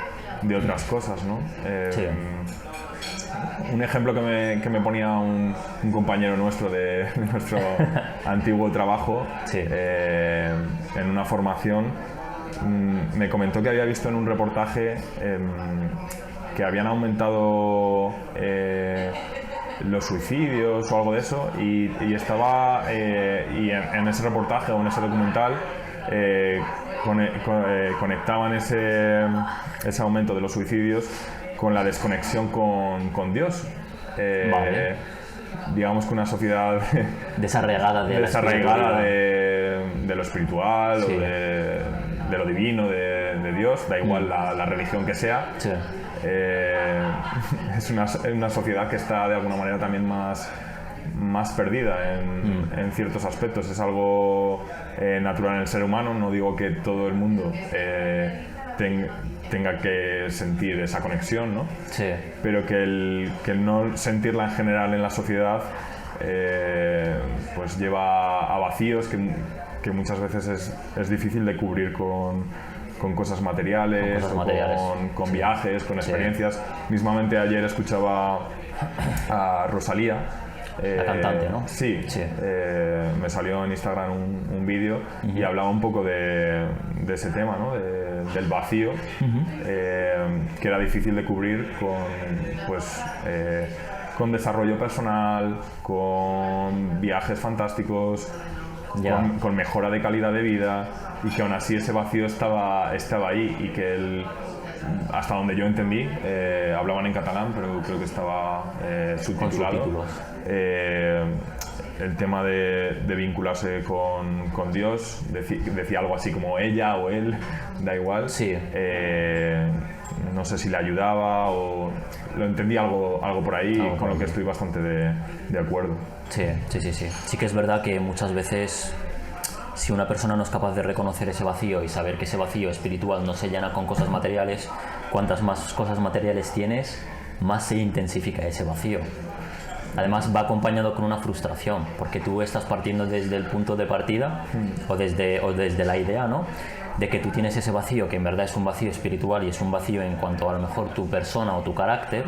de otras cosas, ¿no? Sí. Un ejemplo que me ponía un compañero nuestro de nuestro antiguo trabajo, Sí. En una formación, me comentó que había visto en un reportaje que habían aumentado los suicidios o algo de eso, y estaba y en ese reportaje o en ese documental conectaban ese aumento de los suicidios con la desconexión con Dios. Vale. Digamos que una sociedad Desarraigada de la desarraigada espiritualidad. de lo espiritual, Sí. o de lo divino, de Dios, da igual la religión que sea. Sí. Es una sociedad que está de alguna manera también más perdida en ciertos aspectos. Es algo natural en el ser humano. No digo que todo el mundo tenga que sentir esa conexión, ¿no? Sí. Pero que el no sentirla en general en la sociedad pues lleva a vacíos que muchas veces es difícil de cubrir con cosas materiales, con viajes, con experiencias. Mismamente ayer escuchaba a Rosalía, La cantante, ¿no? Sí, Sí. Me salió en Instagram un vídeo y hablaba un poco de ese tema, ¿no? Del vacío, que era difícil de cubrir con desarrollo personal, con viajes fantásticos, con mejora de calidad de vida, y que aún así ese vacío estaba ahí, y que hasta donde yo entendí, hablaban en catalán, pero creo que estaba subtitulado. Con subtítulos. El tema de vincularse con Dios, decía algo así como ella o él, da igual. Sí. No sé si le ayudaba, o lo entendí algo por ahí, con lo que estoy bastante de acuerdo. Sí. Sí que es verdad que muchas veces, si una persona no es capaz de reconocer ese vacío y saber que ese vacío espiritual no se llena con cosas materiales, cuantas más cosas materiales tienes, más se intensifica ese vacío. Además va acompañado con una frustración, porque tú estás partiendo desde el punto de partida o desde la idea, ¿no?, de que tú tienes ese vacío, que en verdad es un vacío espiritual y es un vacío en cuanto a lo mejor tu persona o tu carácter,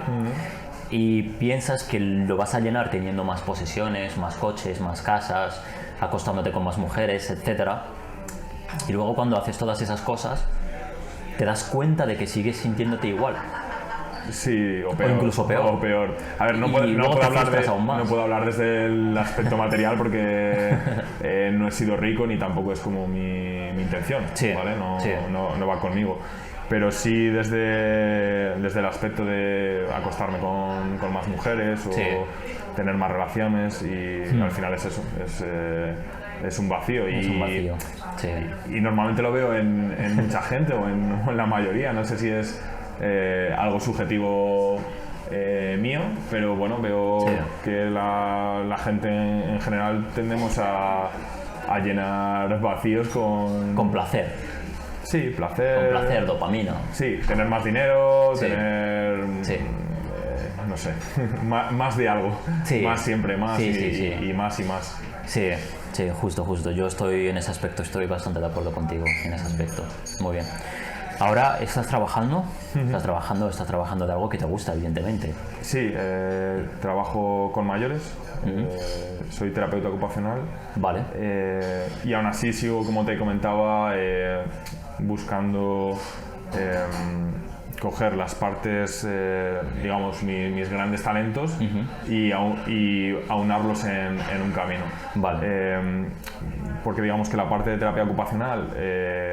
y piensas que lo vas a llenar teniendo más posesiones, más coches, más casas, acostándote con más mujeres, etcétera. Y luego cuando haces todas esas cosas te das cuenta de que sigues sintiéndote igual. Sí, o peor. O incluso peor. O peor. A ver, no Y puedo luego te hablar frustras aún más. no puedo hablar desde el aspecto material, porque no he sido rico, ni tampoco es como mi intención, Sí, ¿vale? sí. No va conmigo. Pero sí desde el aspecto de acostarme con más mujeres, o Sí. tener más relaciones, y al final es eso, es un vacío. Es un vacío. Sí. Y normalmente lo veo en mucha gente, o en la mayoría. No sé si es algo subjetivo mío, pero bueno, veo Sí. que la gente en general tendemos a llenar vacíos Con placer. Sí, placer. Con placer, dopamina. Sí, tener más dinero, Sí. tener... Sí. No sé, más de algo. Sí. Más siempre, más, Sí, y, sí, sí. y más y más. Sí, justo. Yo estoy en ese aspecto, estoy bastante de acuerdo contigo en ese aspecto. Muy bien. Ahora estás trabajando de algo que te gusta, evidentemente. Sí, trabajo con mayores, soy terapeuta ocupacional. Vale. Y aún así sigo, como te comentaba, buscando coger las partes, digamos, mis grandes talentos y aunarlos en un camino. Vale. Porque digamos que la parte de terapia ocupacional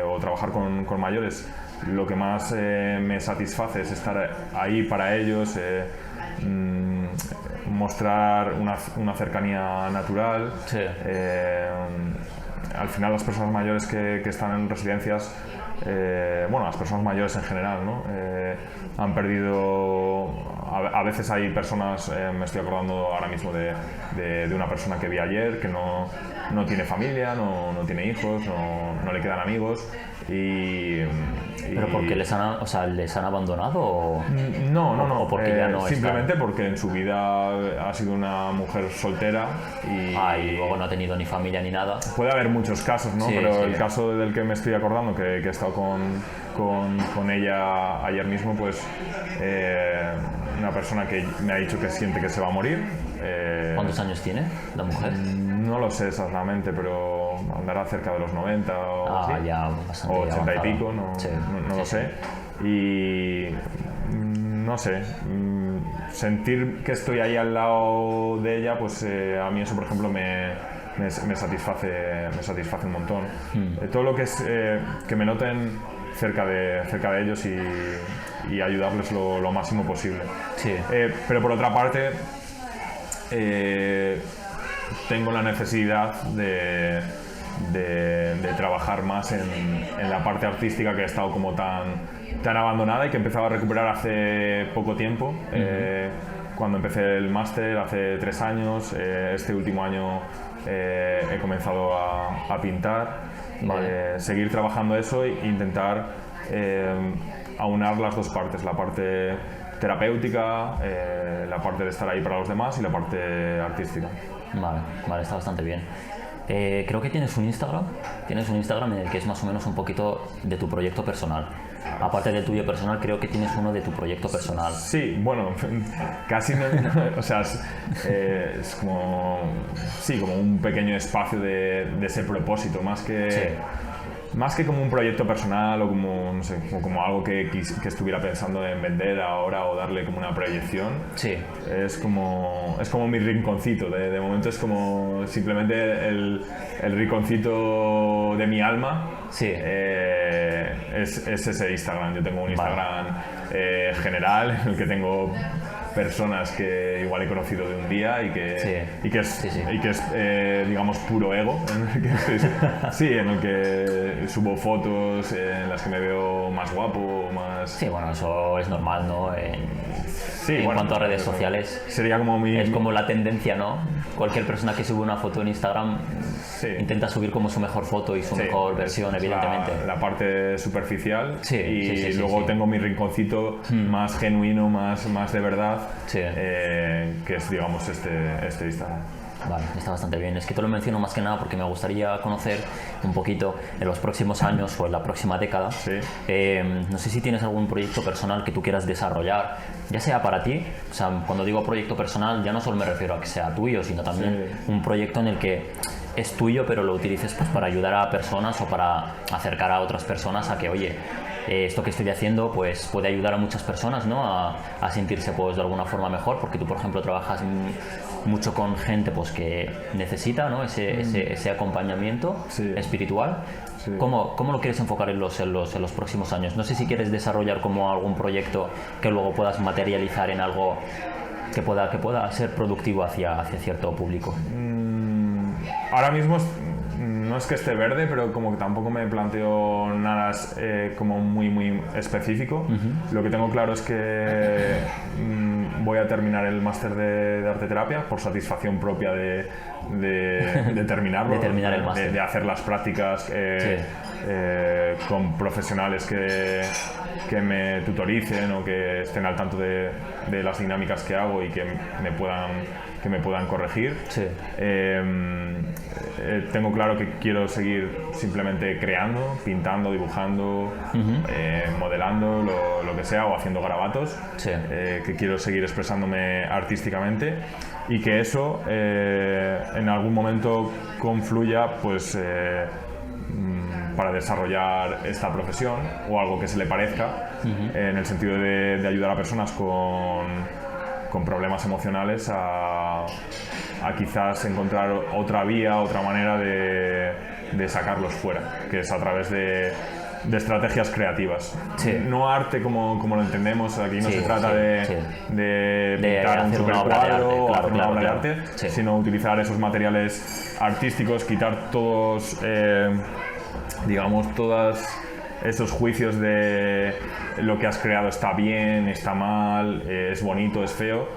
o trabajar con mayores, lo que más me satisface es estar ahí para ellos, mostrar una cercanía natural. Sí. Al final las personas mayores que están en residencias, bueno, las personas mayores en general, ¿no? Han perdido, a veces hay personas, me estoy acordando ahora mismo de una persona que vi ayer que no tiene familia, no tiene hijos, no le quedan amigos ¿Pero porque les han abandonado o...? No. ¿O porque ya no simplemente están? porque en su vida ha sido una mujer soltera y luego no ha tenido ni familia ni nada. Puede haber muchos casos, ¿no? Sí, Pero sí. el caso del que me estoy acordando, que he estado con ella ayer mismo, pues una persona que me ha dicho que siente que se va a morir. ¿Cuántos años tiene la mujer? No lo sé exactamente, pero andará cerca de los 90 o así. Ya bastante O 80 y avanzada. pico, Sí. no lo sé. Y no sé, sentir que estoy ahí al lado de ella, pues a mí eso, por ejemplo, me satisface un montón. Todo lo que es que me noten cerca de ellos y ayudarles lo máximo posible. Sí. Pero por otra parte, tengo la necesidad de trabajar más en la parte artística, que ha estado como tan abandonada y que empezaba a recuperar hace poco tiempo. Cuando empecé el máster hace 3 años, este último año he comenzado a pintar. Vale. Seguir trabajando eso e intentar aunar las dos partes, la parte terapéutica, la parte de estar ahí para los demás y la parte artística. Vale, está bastante bien. Creo que tienes un Instagram en el que es más o menos un poquito de tu proyecto personal. Aparte del tuyo personal, creo que tienes uno de tu proyecto personal. Sí, bueno, casi no, o sea, es como, sí, como un pequeño espacio de ese propósito, más que como un proyecto personal o como, no sé, como algo que estuviera pensando en vender ahora o darle como una proyección. Sí. Es como mi rinconcito, de momento es como simplemente el rinconcito de mi alma. Sí. Es ese Instagram. Yo tengo un Instagram general en el que tengo personas que igual he conocido de un día y que es digamos puro ego, en el que subo fotos en las que me veo más guapo, más... Sí, bueno, eso es normal, ¿no? En cuanto a redes sociales, sería como es como la tendencia, ¿no? Cualquier persona que sube una foto en Instagram intenta subir como su mejor foto y su mejor versión, evidentemente. La parte superficial y luego sí. tengo mi rinconcito más genuino, más de verdad, que es, digamos, este Instagram. Vale, está bastante bien. Es que te lo menciono más que nada porque me gustaría conocer un poquito en los próximos años o en la próxima década. No sé si tienes algún proyecto personal que tú quieras desarrollar, ya sea para ti. O sea, cuando digo proyecto personal ya no solo me refiero a que sea tuyo, sino también un proyecto en el que es tuyo pero lo utilices pues para ayudar a personas o para acercar a otras personas a que, oye, esto que estoy haciendo pues puede ayudar a muchas personas, ¿no? a sentirse pues de alguna forma mejor, porque tú, por ejemplo, trabajas mucho con gente pues que necesita, ¿no? ese acompañamiento espiritual. ¿Cómo lo quieres enfocar en los próximos años? No sé si quieres desarrollar como algún proyecto que luego puedas materializar en algo que pueda ser productivo hacia cierto público. Ahora mismo no es que esté verde, pero como que tampoco me planteo nada como muy específico. Lo que tengo claro es que voy a terminar el máster de arte terapia por satisfacción propia de terminarlo, de terminar el máster, de hacer las prácticas con profesionales que me tutoricen o que estén al tanto de las dinámicas que hago y que me puedan corregir. Tengo claro que quiero seguir simplemente creando, pintando, dibujando, modelando, lo que sea, o haciendo garabatos, que quiero seguir expresándome artísticamente y que eso en algún momento confluya pues para desarrollar esta profesión o algo que se le parezca, en el sentido de ayudar a personas con problemas emocionales a quizás encontrar otra vía, otra manera de sacarlos fuera, que es a través de estrategias creativas. Sí. No arte como lo entendemos, aquí no Sí, se trata sí, de De pintar un hacer una obra de supercuadro arte, o claro, hacer una claro, obra claro. de arte, Sí. sino utilizar esos materiales artísticos, quitar todos, digamos, todos esos juicios de lo que has creado está bien, está mal, es bonito, es feo.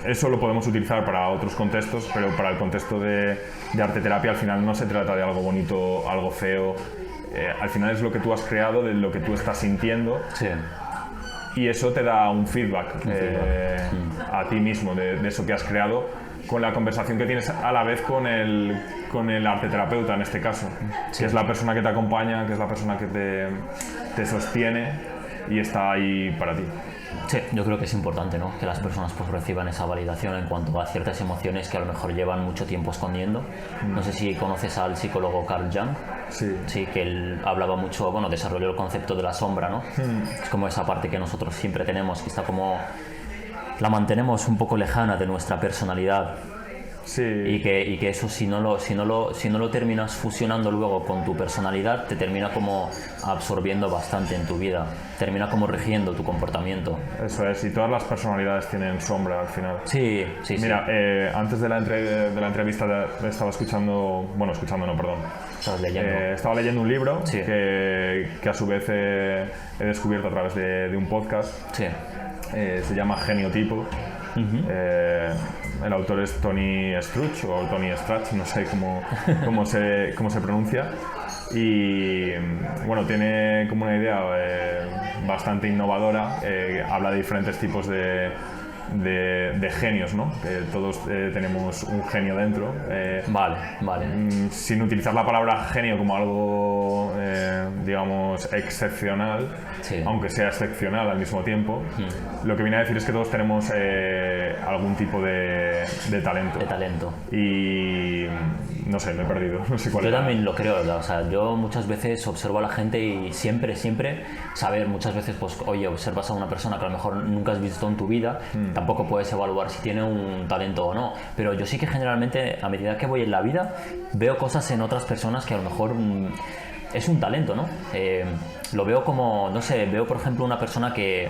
Eso lo podemos utilizar para otros contextos, pero para el contexto de arte terapia al final no se trata de algo bonito, algo feo. Al final es lo que tú has creado, de lo que tú estás sintiendo, Sí. y eso te da un feedback, a ti mismo de eso que has creado, con la conversación que tienes a la vez con el arte terapeuta en este caso, que es la persona que te acompaña, que es la persona que te sostiene y está ahí para ti. Sí, yo creo que es importante, ¿no? Que las personas pues reciban esa validación en cuanto a ciertas emociones que a lo mejor llevan mucho tiempo escondiendo. No sé si conoces al psicólogo Carl Jung. Sí. Sí, que él hablaba mucho, bueno, desarrolló el concepto de la sombra, ¿no? Es como esa parte que nosotros siempre tenemos, que está como... la mantenemos un poco lejana de nuestra personalidad. Sí. Y que eso si no lo terminas fusionando luego con tu personalidad, te termina como absorbiendo bastante en tu vida, termina como rigiendo tu comportamiento. Eso es, y todas las personalidades tienen sombra al final. Sí, sí, Mira, antes de la entrevista estaba escuchando Estás leyendo. Estaba leyendo un libro, Sí. que a su vez he descubierto a través de un podcast. Sí. Se llama Geniotipo. El autor es Tony Strach o Tony Strach, no sé cómo se pronuncia, y bueno, tiene como una idea bastante innovadora. Habla de diferentes tipos de genios, ¿no? Que todos tenemos un genio dentro. Vale. Sin utilizar la palabra genio como algo, digamos, excepcional, Sí. aunque sea excepcional al mismo tiempo, lo que viene a decir es que todos tenemos algún tipo de talento. De talento. Y no sé, me he perdido, no sé cuál Yo era. también lo creo, ¿verdad? O sea, yo muchas veces observo a la gente y siempre, saber, muchas veces, pues, oye, observas a una persona que a lo mejor nunca has visto en tu vida, tampoco puedes evaluar si tiene un talento o no, pero yo sí que generalmente, a medida que voy en la vida, veo cosas en otras personas que a lo mejor es un talento, ¿no? Lo veo como, no sé, veo por ejemplo una persona que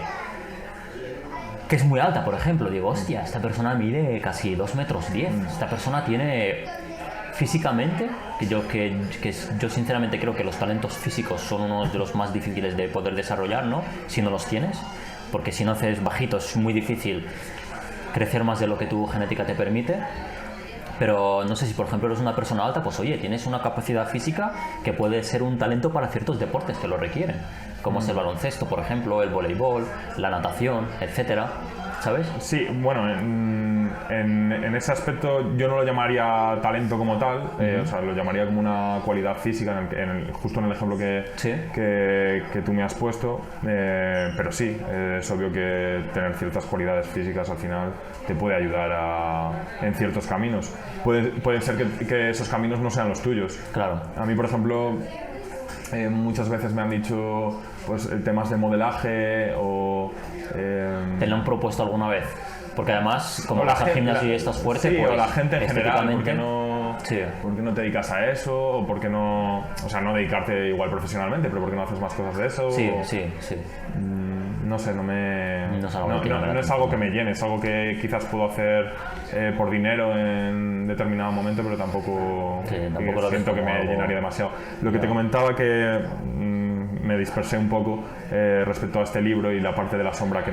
es muy alta, por ejemplo, digo, hostia, esta persona mide casi 2,10 metros, esta persona tiene... físicamente, que yo sinceramente creo que los talentos físicos son uno de los más difíciles de poder desarrollar, ¿no? Si no los tienes, porque si naces bajito es muy difícil crecer más de lo que tu genética te permite. Pero no sé si por ejemplo eres una persona alta, pues oye, tienes una capacidad física que puede ser un talento para ciertos deportes que lo requieren, como es el baloncesto, por ejemplo, el voleibol, la natación, etcétera. ¿Sabes? Sí, bueno, en ese aspecto yo no lo llamaría talento como tal, o sea, lo llamaría como una cualidad física, justo en el ejemplo Sí. que tú me has puesto, pero sí, es obvio que tener ciertas cualidades físicas al final te puede ayudar en ciertos caminos. Puede ser que esos caminos no sean los tuyos. Claro. A mí, por ejemplo, muchas veces me han dicho pues temas de modelaje o... ¿Te lo han propuesto alguna vez? Porque además, como o la vas al gente- gimnasio y estás fuerte, sí, pues o la gente en general, ¿por qué estéticamente- ¿por qué no te dedicas a eso? O ¿por qué no, o sea, no dedicarte igual profesionalmente, pero ¿por qué no haces más cosas de eso? Sí, O- sí. No sé, no es algo que llame la no es atención. algo que me llene, es algo que quizás puedo hacer por dinero en determinado momento, pero tampoco, Sí, tampoco lo ves siento que como me algo- llenaría demasiado. Lo que te comentaba, que me dispersé un poco respecto a este libro y la parte de la sombra que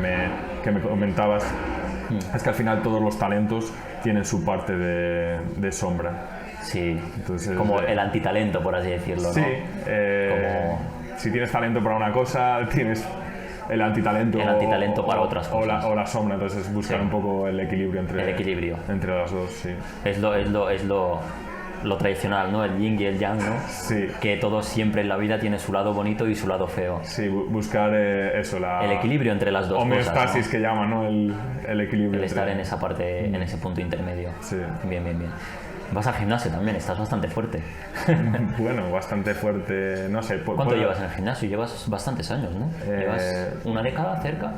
me comentabas, es que al final todos los talentos tienen su parte de sombra. Sí, Entonces, como el antitalento, por así decirlo, ¿no? Sí, Como- si tienes talento para una cosa, tienes el antitalento, El antitalento para otras cosas. o la sombra, entonces es buscar Sí. un poco el equilibrio El equilibrio. entre las dos, sí. Es lo tradicional, ¿no? El yin y el yang, ¿no? Sí. Que todo siempre en la vida tiene su lado bonito y su lado feo. Sí, buscar eso, El equilibrio entre las dos homeostasis, cosas, ¿no? que llaman, ¿no? El equilibrio. El estar entre- en esa parte, en ese punto intermedio. Sí. Bien. Vas al gimnasio también, estás bastante fuerte. Bueno, bastante fuerte, no sé. ¿Cuánto llevas en el gimnasio? Llevas bastantes años, ¿no? ¿Llevas una década cerca?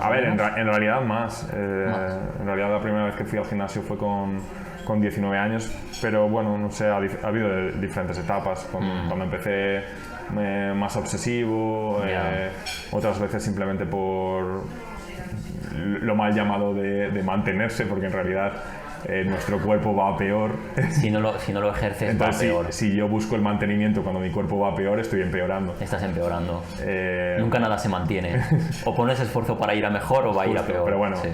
A ver, en realidad más. En realidad la primera vez que fui al gimnasio fue con 19 años, pero bueno, no sé, ha habido diferentes etapas. Cuando empecé más obsesivo, otras veces simplemente por lo mal llamado de mantenerse, porque en realidad nuestro cuerpo va a peor. Si no lo ejerces, entonces, va peor. Si yo busco el mantenimiento cuando mi cuerpo va peor, estoy empeorando. Estás empeorando. Nunca nada se mantiene. O pones esfuerzo para ir a mejor o va a ir a peor. Pero bueno, sí.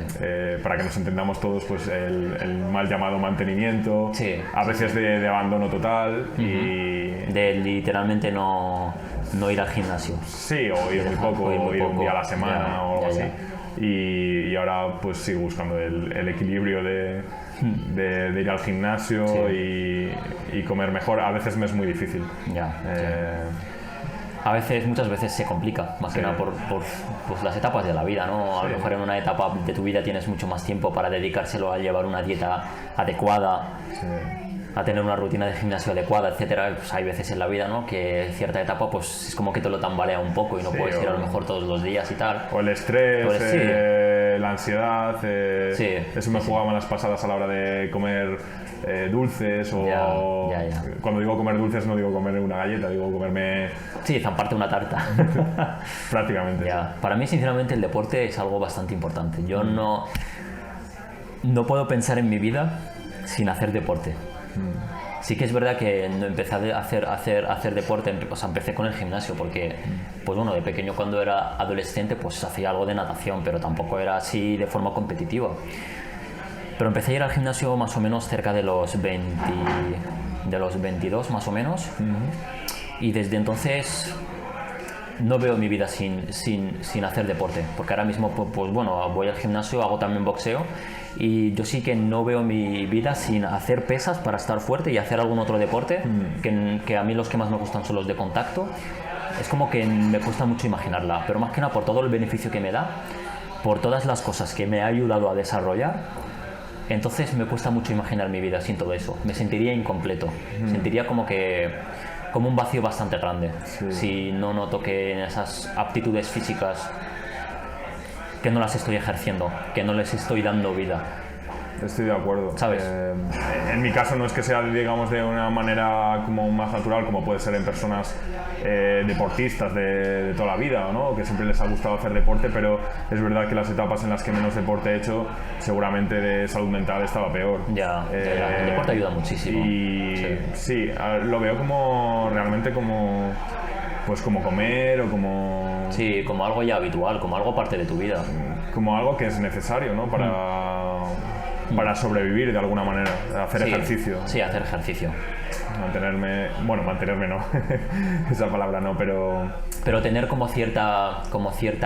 Para que nos entendamos todos, pues el mal llamado mantenimiento, sí, a veces de abandono total y... De literalmente no ir al gimnasio. Sí, o ir muy poco, o ir un día a la semana o algo así. Y ahora pues sigo buscando el equilibrio de ir al gimnasio y comer mejor. A veces me es muy difícil. Muchas veces se complica, más que nada por pues, las etapas de la vida, ¿no? A lo mejor en una etapa de tu vida tienes mucho más tiempo para dedicárselo a llevar una dieta adecuada, a tener una rutina de gimnasio adecuada, etcétera. Pues hay veces en la vida, ¿no? Que cierta etapa pues es como que te lo tambalea un poco y no puedes ir a lo mejor todos los días y tal. O el estrés, la ansiedad, eso me jugaba las pasadas a la hora de comer dulces o... Cuando digo comer dulces no digo comer una galleta, digo comerme... Sí, zamparte una tarta. Prácticamente. Para mí, sinceramente, el deporte es algo bastante importante. Yo no puedo pensar en mi vida sin hacer deporte. Sí que es verdad que empecé a hacer deporte, o sea, empecé con el gimnasio porque, pues bueno, de pequeño cuando era adolescente pues hacía algo de natación, pero tampoco era así de forma competitiva. Pero empecé a ir al gimnasio más o menos cerca de los 22 más o menos, y desde entonces no veo mi vida sin hacer deporte, porque ahora mismo pues bueno, voy al gimnasio, hago también boxeo, y yo sí que no veo mi vida sin hacer pesas para estar fuerte y hacer algún otro deporte, que a mí los que más me gustan son los de contacto. Es como que me cuesta mucho imaginarla, pero más que nada por todo el beneficio que me da, por todas las cosas que me ha ayudado a desarrollar. Entonces me cuesta mucho imaginar mi vida sin todo eso. Me sentiría incompleto, sentiría como un vacío bastante grande si no noto que en esas aptitudes físicas que no las estoy ejerciendo, que no les estoy dando vida. Estoy de acuerdo. ¿Sabes? En mi caso no es que sea, digamos, de una manera como más natural, como puede ser en personas deportistas de toda la vida, ¿no? Que siempre les ha gustado hacer deporte, pero es verdad que las etapas en las que menos deporte he hecho, seguramente de salud mental estaba peor. El deporte ayuda muchísimo. Y sí, lo veo como realmente como comer o como... Sí, como algo ya habitual, como algo parte de tu vida. Como algo que es necesario, ¿no? Para sobrevivir de alguna manera, hacer ejercicio. Sí, hacer ejercicio. Mantenerme no, esa palabra no, pero tener como cierta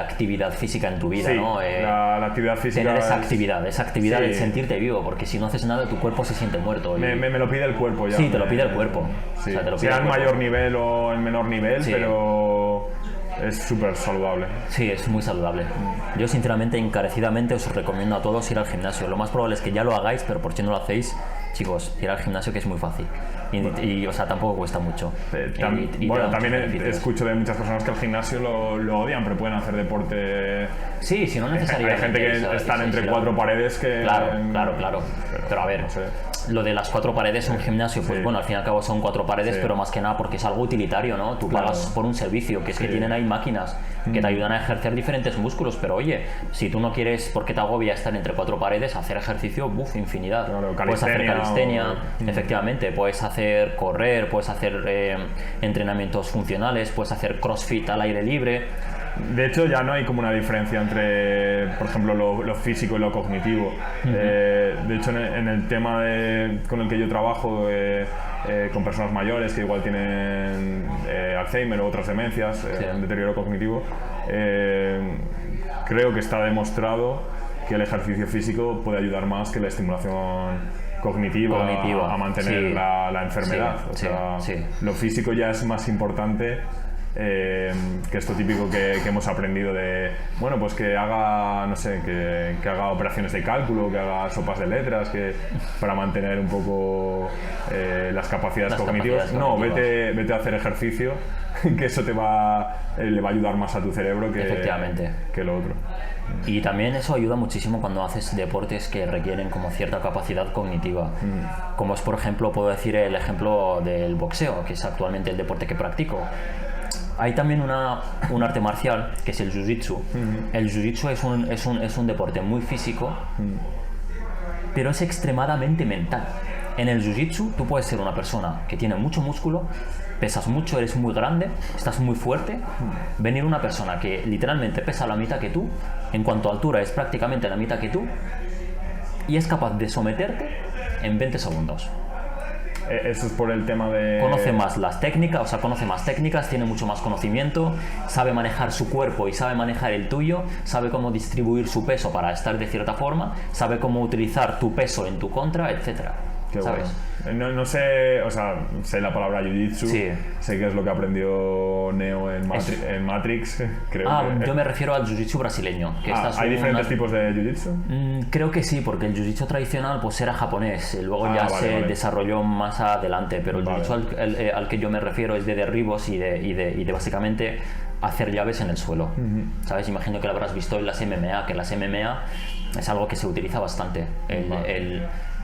actividad física en tu vida, ¿no? La actividad física. Tener esa actividad de sentirte vivo, porque si no haces nada tu cuerpo se siente muerto. Me lo pide el cuerpo ya. Sí, te lo pide el cuerpo. Sí. O sea, te lo pide sea el en cuerpo. mayor nivel o en menor nivel, pero es súper saludable. Sí, es muy saludable. Yo sinceramente, encarecidamente os recomiendo a todos ir al gimnasio. Lo más probable es que ya lo hagáis, pero por si no lo hacéis, chicos, ir al gimnasio, que es muy fácil. Y o sea, tampoco cuesta mucho. También escucho de muchas personas que el gimnasio lo odian, pero pueden hacer deporte. Sí, si no necesariamente. Hay gente que están entre cuatro paredes que... Claro. Pero a ver, no sé. Lo de las cuatro paredes en un gimnasio, pues bueno, al fin y al cabo son cuatro paredes, pero más que nada porque es algo utilitario, ¿no? Tú pagas por un servicio, que es que tienen ahí máquinas que te ayudan a ejercer diferentes músculos, pero oye, si tú no quieres, porque te agobia estar entre cuatro paredes, hacer ejercicio, infinidad. Puedes hacer calistenia, efectivamente, puedes hacer correr, puedes hacer entrenamientos funcionales, puedes hacer crossfit al aire libre. De hecho, ya no hay como una diferencia entre, por ejemplo, lo físico y lo cognitivo. De hecho, en el tema con el que yo trabajo, con personas mayores que igual tienen Alzheimer o otras demencias, deterioro cognitivo, creo que está demostrado que el ejercicio físico puede ayudar más que la estimulación cognitiva. A mantener la enfermedad. Lo físico ya es más importante que esto típico que hemos aprendido de, bueno, pues que haga, no sé, que haga operaciones de cálculo, que haga sopas de letras, que para mantener un poco las capacidades cognitivas. No, vete a hacer ejercicio, que eso le va a ayudar más a tu cerebro que lo otro. Y también eso ayuda muchísimo cuando haces deportes que requieren como cierta capacidad cognitiva. Como es, por ejemplo, puedo decir el ejemplo del boxeo, que es actualmente el deporte que practico. Hay también un arte marcial que es el jiu-jitsu. El jiu-jitsu es un deporte muy físico, pero es extremadamente mental. En el jiu-jitsu tú puedes ser una persona que tiene mucho músculo, pesas mucho, eres muy grande, estás muy fuerte. Venir una persona que literalmente pesa la mitad que tú, en cuanto a altura es prácticamente la mitad que tú, y es capaz de someterte en 20 segundos. Eso es por el tema de... Conoce más técnicas, tiene mucho más conocimiento, sabe manejar su cuerpo y sabe manejar el tuyo, sabe cómo distribuir su peso para estar de cierta forma, sabe cómo utilizar tu peso en tu contra, etcétera. Qué ¿Sabes? Bueno. No sé, o sea, sé la palabra jiu-jitsu, Sí. sé que es lo que aprendió Neo en Matrix, creo que... Yo me refiero al jiu-jitsu brasileño. Que ¿Hay diferentes tipos de jiu-jitsu? Creo que sí, porque el jiu-jitsu tradicional pues era japonés, luego se desarrolló más adelante, pero el jiu-jitsu al que yo me refiero es de derribos y de básicamente hacer llaves en el suelo. ¿Sabes? Imagino que lo habrás visto en las MMA, que las MMA es algo que se utiliza bastante.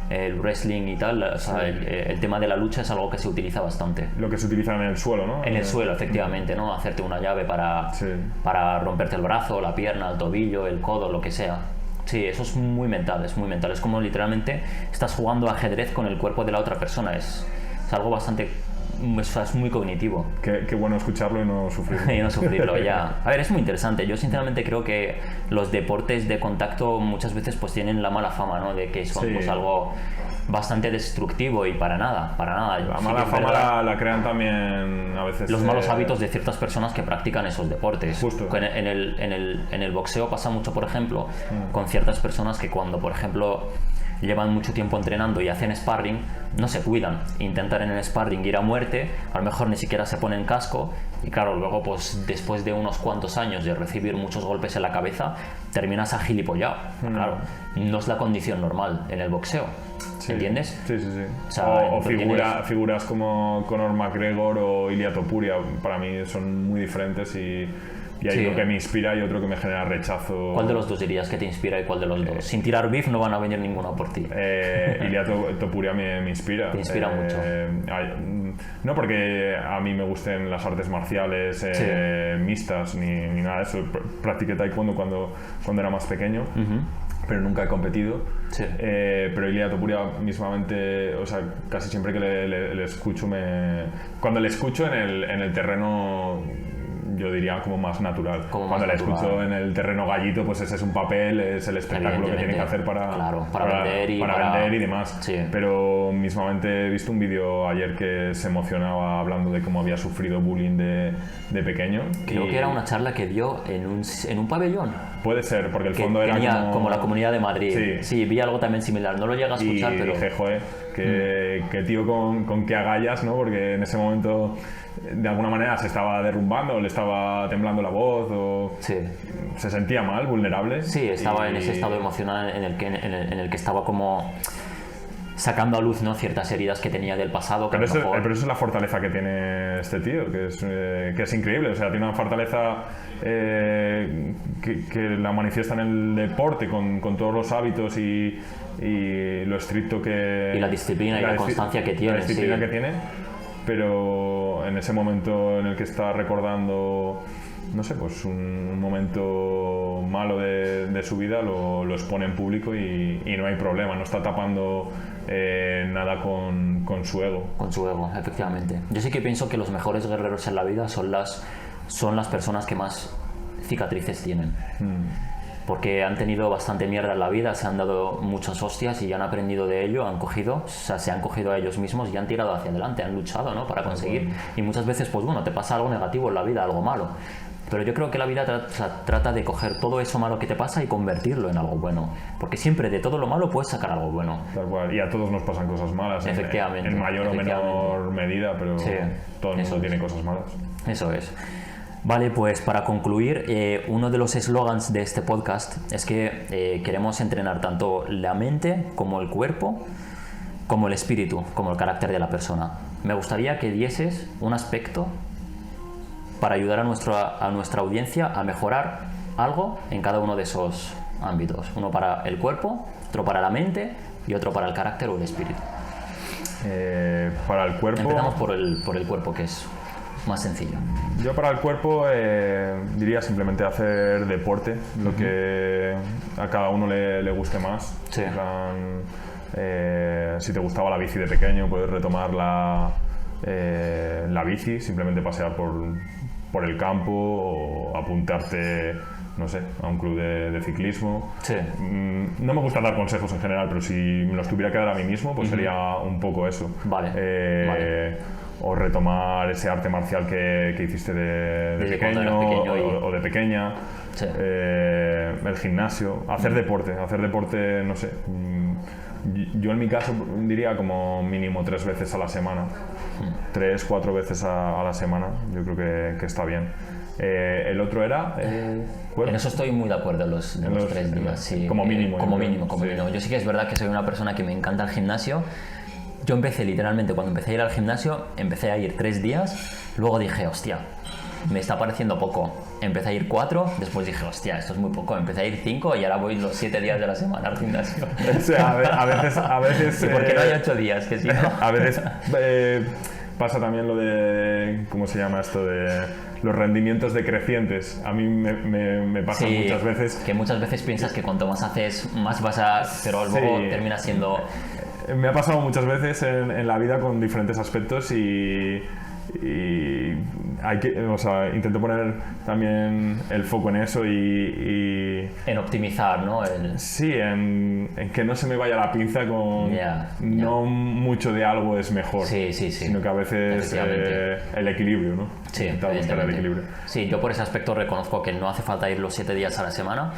El wrestling y tal, o sea, el tema de la lucha es algo que se utiliza bastante. Lo que se utiliza en el suelo, ¿no? En el suelo, efectivamente, ¿no? Hacerte una llave para romperte el brazo, la pierna, el tobillo, el codo, lo que sea. Sí, eso es muy mental, es muy mental. Es como literalmente estás jugando ajedrez con el cuerpo de la otra persona. Es algo bastante... es muy cognitivo. Qué bueno escucharlo y no sufrirlo. Y no sufrirlo, ya. A ver, es muy interesante. Yo sinceramente creo que los deportes de contacto muchas veces pues tienen la mala fama, ¿no? De que son pues algo bastante destructivo y para nada. La mala fama la crean también a veces... Los malos hábitos de ciertas personas que practican esos deportes. Justo. En el boxeo pasa mucho, por ejemplo, con ciertas personas que cuando, por ejemplo, llevan mucho tiempo entrenando y hacen sparring, no se cuidan, intentan en el sparring ir a muerte, a lo mejor ni siquiera se ponen casco y claro, luego pues después de unos cuantos años de recibir muchos golpes en la cabeza, terminas agilipollado. Claro, no es la condición normal en el boxeo, ¿entiendes? Sí. O sea, figuras como Conor McGregor o Ilia Topuria, para mí son muy diferentes y hay uno que me inspira y otro que me genera rechazo. ¿Cuál de los dos dirías que te inspira y cuál de los dos? Sin tirar beef no van a venir ninguno por ti. Ilia Topuria me inspira. Te inspira mucho. No porque a mí me gusten las artes marciales mixtas ni nada de eso. Practiqué taekwondo cuando era más pequeño. Pero nunca he competido. Pero Ilia Topuria mismamente, o sea, casi siempre que le escucho cuando le escucho en el terreno, yo diría como más natural. Cuando le escucho en el terreno gallito, pues ese es un papel, es el espectáculo que tienen que hacer para vender y demás. Pero mismamente he visto un vídeo ayer que se emocionaba hablando de cómo había sufrido bullying de pequeño. Creo que era una charla que dio en un pabellón. Puede ser, porque el fondo era como la Comunidad de Madrid. Sí, vi algo también similar. No lo llegué a escuchar, pero... dije, joder, que tío con qué agallas, ¿no? Porque en ese momento de alguna manera se estaba derrumbando, le estaba temblando la voz o se sentía mal, vulnerable. Sí, estaba en ese estado emocional en el que estaba como sacando a luz, ¿no?, ciertas heridas que tenía del pasado. Pero eso es la fortaleza que tiene este tío, que es increíble. O sea, tiene una fortaleza que la manifiesta en el deporte con todos los hábitos y lo estricto que... Y la disciplina y la constancia que tiene. La disciplina que tiene, pero en ese momento en el que está recordando, no sé, pues un momento malo de su vida, lo expone en público y no hay problema, no está tapando nada con su ego. Con su ego, efectivamente. Yo sí que pienso que los mejores guerreros en la vida son las personas que más cicatrices tienen. Porque han tenido bastante mierda en la vida, se han dado muchas hostias y han aprendido de ello, se han cogido a ellos mismos y han tirado hacia adelante, han luchado, ¿no?, para conseguir. Y muchas veces, pues bueno, te pasa algo negativo en la vida, algo malo. Pero yo creo que la vida trata de coger todo eso malo que te pasa y convertirlo en algo bueno. Porque siempre de todo lo malo puedes sacar algo bueno. Tal cual. Y a todos nos pasan cosas malas, Efectivamente. en mayor o menor medida, pero Sí, todo el mundo tiene cosas malas. Eso es. Vale, pues para concluir, uno de los eslogans de este podcast es que queremos entrenar tanto la mente como el cuerpo, como el espíritu, como el carácter de la persona. Me gustaría que dieses un aspecto para ayudar a nuestra audiencia a mejorar algo en cada uno de esos ámbitos. Uno para el cuerpo, otro para la mente y otro para el carácter o el espíritu. Para el cuerpo... Empezamos por el cuerpo, que es más sencillo. Yo para el cuerpo diría simplemente hacer deporte, lo que a cada uno le guste más. Sí. En plan, si te gustaba la bici de pequeño, puedes retomar la bici, simplemente pasear por el campo o apuntarte, no sé, a un club de ciclismo. Sí. No me gusta dar consejos en general, pero si me los tuviera que dar a mí mismo, pues sería un poco eso. Vale. O retomar ese arte marcial que hiciste de pequeño, o de pequeña. Sí. El gimnasio, hacer deporte, no sé. Yo en mi caso diría como mínimo 3 veces a la semana. 3-4 veces a la semana, yo creo que está bien. El otro era en eso estoy muy de acuerdo, los 3 días. Sí. Como mínimo. Como mínimo. Yo sí que es verdad que soy una persona que me encanta el gimnasio. Yo empecé literalmente, cuando empecé a ir al gimnasio, empecé a ir 3 días, luego dije, hostia, me está pareciendo poco. Empecé a ir 4, después dije, hostia, esto es muy poco. Empecé a ir 5 y ahora voy los 7 días de la semana al gimnasio. O sea, a veces ¿Y por qué no hay 8 días? Que si no... A veces pasa también lo de, ¿cómo se llama esto? De los rendimientos decrecientes. A mí me pasa muchas veces. Que muchas veces piensas que cuanto más haces, más vas a... Pero luego termina siendo... Me ha pasado muchas veces en la vida con diferentes aspectos y hay que, o sea, intento poner también el foco en eso y en optimizar, ¿no? Sí, en que no se me vaya la pinza con no mucho de algo es mejor, sino que a veces el equilibrio, ¿no? Sí, buscar el equilibrio. Sí, yo por ese aspecto reconozco que no hace falta ir los 7 días a la semana.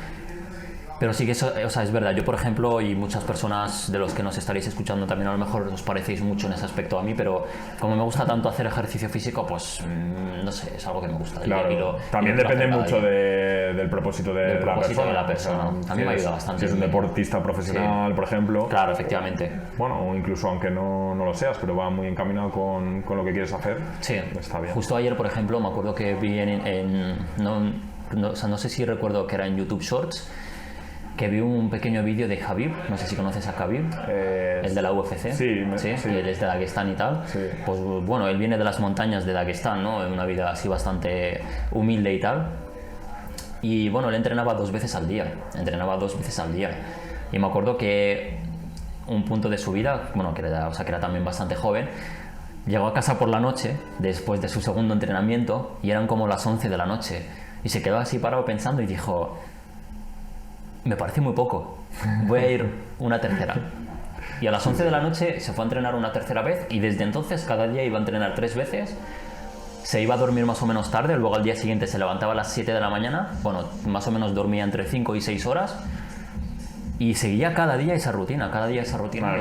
Pero sí que eso, o sea, es verdad. Yo, por ejemplo, y muchas personas de los que nos estaréis escuchando también a lo mejor os parecéis mucho en ese aspecto a mí, pero como me gusta tanto hacer ejercicio físico, pues no sé, es algo que me gusta. Claro, también depende mucho del propósito de la persona. A mí me ayuda bastante. Si es un deportista profesional, por ejemplo. Claro, efectivamente. Bueno, o incluso aunque no lo seas, pero va muy encaminado con lo que quieres hacer. Sí, está bien. Justo ayer, por ejemplo, me acuerdo que vi o sea, no sé si recuerdo que era en YouTube Shorts, que vi un pequeño vídeo de Khabib, no sé si conoces a Khabib, el de la UFC, sí, que él es de Daguestán y tal. Sí. Pues bueno, él viene de las montañas de Daguestán, ¿no? En una vida así bastante humilde y tal. Y bueno, él entrenaba 2 veces al día, Y me acuerdo que un punto de su vida, bueno, que era también bastante joven, llegó a casa por la noche, después de su segundo entrenamiento, y eran como las 11 de la noche. Y se quedó así parado pensando y dijo... Me parece muy poco, voy a ir una tercera. Y a las 11 de la noche se fue a entrenar una tercera vez y desde entonces cada día iba a entrenar 3 veces, se iba a dormir más o menos tarde, luego al día siguiente se levantaba a las 7 de la mañana, bueno, más o menos dormía entre 5 y 6 horas y seguía cada día esa rutina. Madre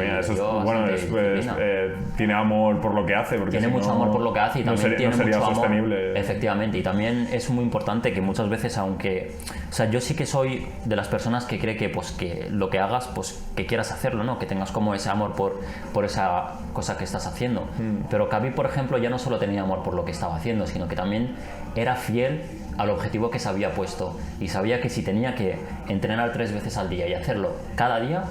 mía, eso es, bueno, tiene amor por lo que hace. Porque tiene mucho amor por lo que hace y también tiene sería mucho sostenible. amor. Efectivamente, y también es muy importante que muchas veces, aunque... O sea, yo sí que soy de las personas que cree que, pues, que lo que hagas, pues que quieras hacerlo, ¿no? Que tengas como ese amor por esa cosa que estás haciendo. Pero Khabib, por ejemplo, ya no solo tenía amor por lo que estaba haciendo, sino que también era fiel al objetivo que se había puesto y sabía que si tenía que entrenar 3 veces al día y hacerlo cada día,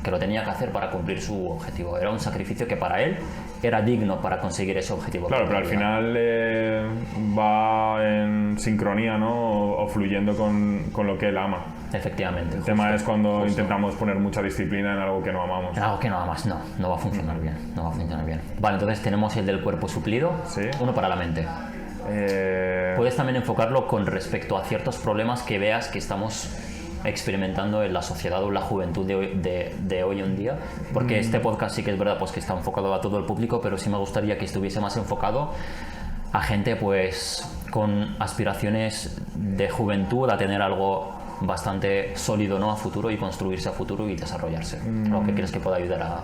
que lo tenía que hacer para cumplir su objetivo. Era un sacrificio que para él era digno para conseguir ese objetivo. Claro, pero al final va en sincronía, ¿no? O fluyendo con lo que él ama. Efectivamente. El tema es cuando intentamos poner mucha disciplina en algo que no amamos. En algo que no amas, no va a funcionar bien. No va a funcionar bien. Vale, entonces tenemos el del cuerpo suplido, uno para la mente. Puedes también enfocarlo con respecto a ciertos problemas que veas que estamos experimentando en la sociedad o en la juventud de hoy en día, porque este podcast sí que es verdad pues que está enfocado a todo el público, pero sí me gustaría que estuviese más enfocado a gente pues con aspiraciones de juventud a tener algo bastante sólido, ¿no?, a futuro, y construirse a futuro y desarrollarse. ¿Lo que crees que pueda ayudar a...?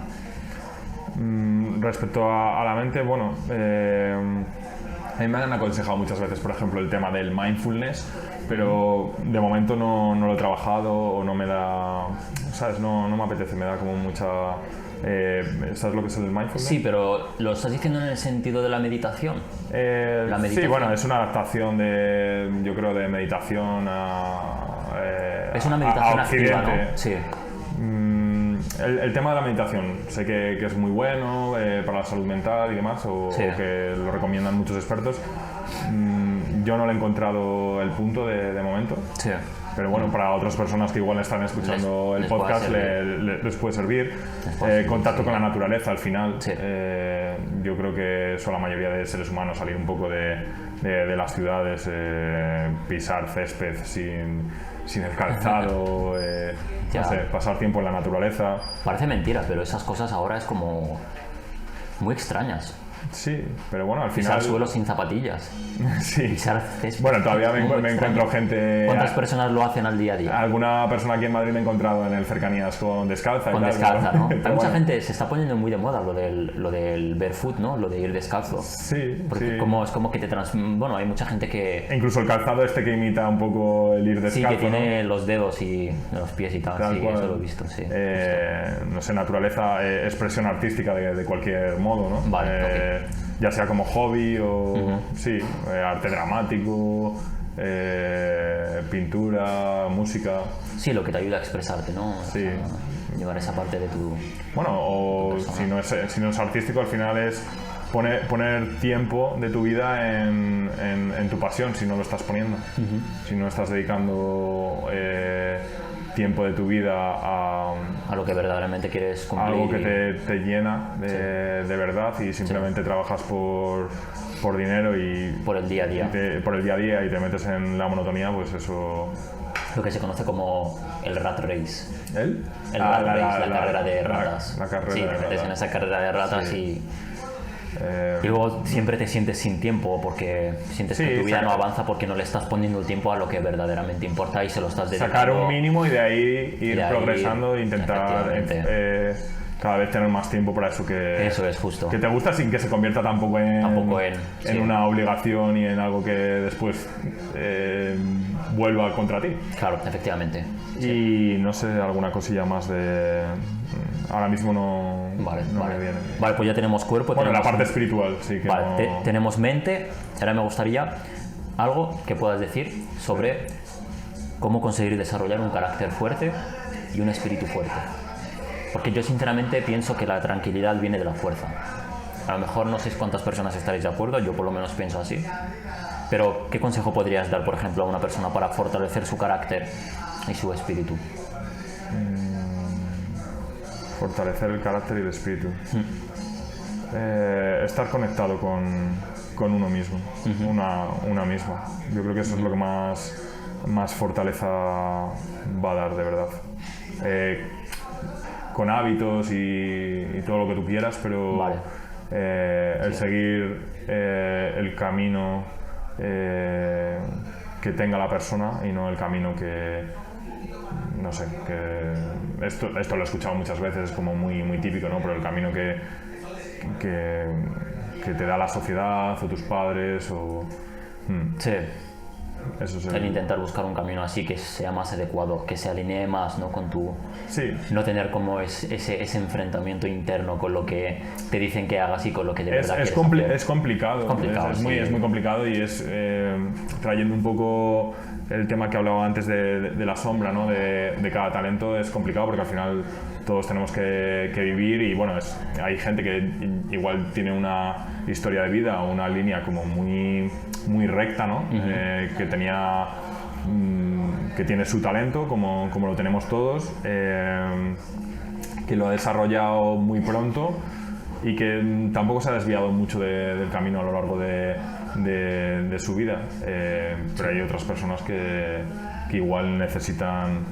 Respecto a la mente, bueno, a mí me han aconsejado muchas veces, por ejemplo, el tema del mindfulness, pero de momento no lo he trabajado o no me da, ¿sabes? No me apetece, me da como mucha... ¿Sabes lo que es el mindfulness? Sí, pero ¿lo estás diciendo en el sentido de la meditación? La meditación. Sí, bueno, es una adaptación yo creo, de meditación es una meditación a Occidente. activa, ¿no? Sí. El tema de la meditación, sé que es muy bueno para la salud mental y demás, o que lo recomiendan muchos expertos. Yo no le he encontrado el punto de momento. Sí. Pero bueno, para otras personas que igual están escuchando el podcast les puede servir. Contacto con la naturaleza al final. Sí. Yo creo que eso la mayoría de seres humanos, salir un poco de las ciudades, pisar césped sin el calzado, no sé, pasar tiempo en la naturaleza. Parece mentira, pero esas cosas ahora es como muy extrañas. Sí, pero bueno, al final... Pisar suelo sin zapatillas. Sí. Pisar césped. Bueno, todavía me encuentro gente... ¿Cuántas personas lo hacen al día a día? Alguna persona aquí en Madrid me he encontrado en el Cercanías con descalza. Con descalza, ¿no? Hay mucha gente, se está poniendo muy de moda lo del barefoot, ¿no? Lo de ir descalzo. Sí, porque sí. Es como que te Bueno, hay mucha gente que... Incluso el calzado que imita un poco el ir descalzo. Sí, que tiene, ¿no?, los dedos y los pies y tal. Sí, eso lo he visto, sí. No sé, naturaleza, expresión artística de cualquier modo, ¿no? Vale, okay. Ya sea como hobby o sí, arte dramático, pintura, música. Sí, lo que te ayuda a expresarte, ¿no? Sí. Llevar esa parte de tu... Bueno, o si no es artístico, al final es poner tiempo de tu vida en tu pasión, si no lo estás poniendo. Si no estás dedicando tiempo de tu vida a lo que verdaderamente quieres cumplir. Algo que te llena de verdad, y simplemente trabajas por dinero y... Por el día a día. Por el día a día, y te metes en la monotonía, pues eso... Lo que se conoce como el rat race. ¿El? El rat race, la carrera de ratas. La carrera sí, de te metes ratas. en esa carrera de ratas, sí. Y luego siempre te sientes sin tiempo, porque sientes que tu vida no avanza porque no le estás poniendo el tiempo a lo que verdaderamente importa y se lo estás dedicando. Sacar un mínimo y de ahí ir progresando e intentar cada vez tener más tiempo para eso Eso es justo. Que te gusta, sin que se convierta tampoco en una obligación y en algo que después vuelva contra ti. Claro, efectivamente. Y no sé, alguna cosilla más de... Ahora mismo no me viene. Vale, pues ya tenemos cuerpo. Bueno, tenemos la parte espiritual, sí que vale, tenemos mente. Ahora me gustaría algo que puedas decir sobre cómo conseguir desarrollar un carácter fuerte y un espíritu fuerte. Porque yo sinceramente pienso que la tranquilidad viene de la fuerza. A lo mejor no sé cuántas personas estaréis de acuerdo, yo por lo menos pienso así. Pero, ¿qué consejo podrías dar, por ejemplo, a una persona para fortalecer su carácter y su espíritu? Fortalecer el carácter y el espíritu. Estar conectado con uno mismo, una misma. Yo creo que eso es lo que más fortaleza va a dar, de verdad. Con hábitos y todo lo que tú quieras, pero el seguir el camino que tenga la persona y no el camino que... No sé, que esto lo he escuchado muchas veces, es como muy típico, ¿no? Pero el camino que te da la sociedad o tus padres o... Sí. Eso es el intentar buscar un camino así que sea más adecuado, que se alinee más, ¿no?, con tu... Sí. No tener como ese enfrentamiento interno con lo que te dicen que hagas y con lo que de verdad quieres hacer. Es complicado. Es muy complicado, y es trayendo un poco el tema que hablaba antes de la sombra, ¿no?, de cada talento. Es complicado porque al final todos tenemos que vivir, y bueno, hay gente que igual tiene una historia de vida o una línea como muy recta, ¿no? Que tiene su talento como lo tenemos todos, que lo ha desarrollado muy pronto y que tampoco se ha desviado mucho del camino a lo largo de su vida, pero hay otras personas que igual necesitan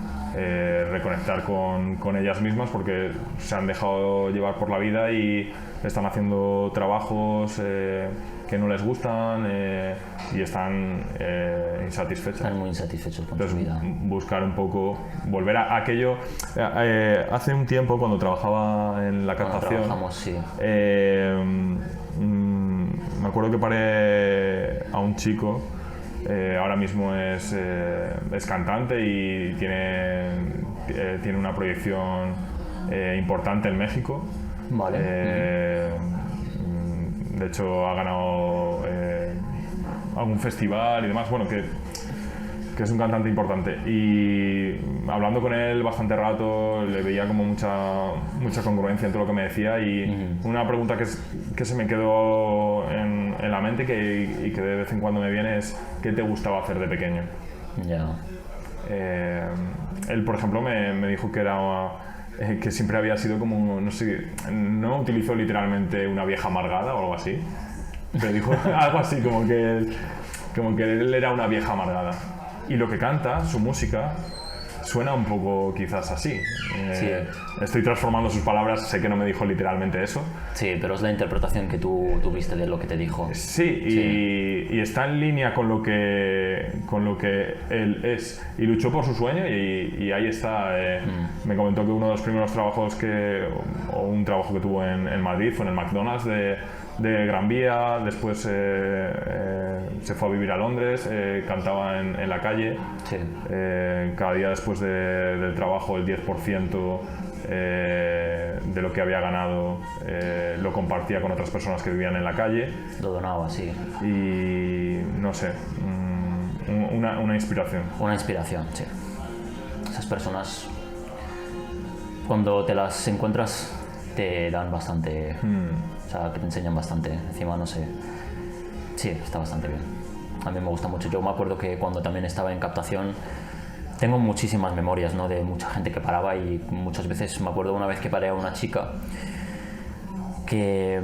reconectar con ellas mismas porque se han dejado llevar por la vida y están haciendo trabajos que no les gustan y están insatisfechas. Están muy insatisfechos con Entonces, su vida. buscar un poco, volver a aquello. Hace un tiempo, cuando trabajaba en la Cuando captación, trabajamos, sí. me acuerdo que paré a un chico, ahora mismo es cantante y tiene una proyección importante en México. Vale. De hecho, ha ganado algún festival y demás. Bueno, que es un cantante importante. Y hablando con él bastante rato, le veía como mucha congruencia en todo lo que me decía. Y una pregunta que se me quedó en la mente y que de vez en cuando me viene es: ¿qué te gustaba hacer de pequeño? Ya. Él, por ejemplo, me dijo que que siempre había sido como, no sé, no utilizó literalmente una vieja amargada o algo así, pero dijo algo así como que él era una vieja amargada. Y lo que canta, su música, suena un poco quizás así. Sí. Estoy transformando sus palabras, sé que no me dijo literalmente eso. Sí, pero es la interpretación que tú tuviste de lo que te dijo. Sí, y está en línea con lo que él es. Y luchó por su sueño y ahí está. Me comentó que uno de los primeros trabajos o un trabajo que tuvo en Madrid fue en el McDonald's de Gran Vía. Después se fue a vivir a Londres, cantaba en la calle. Sí. Cada día después del trabajo, el 10% de lo que había ganado lo compartía con otras personas que vivían en la calle. Lo donaba, sí. Y no sé, una inspiración. Una inspiración, sí. Esas personas, cuando te las encuentras, te dan bastante... O sea, que te enseñan bastante. Encima, no sé... Sí, está bastante bien. A mí me gusta mucho. Yo me acuerdo que cuando también estaba en captación, tengo muchísimas memorias, ¿no?, de mucha gente que paraba, y muchas veces me acuerdo una vez que paré a una chica que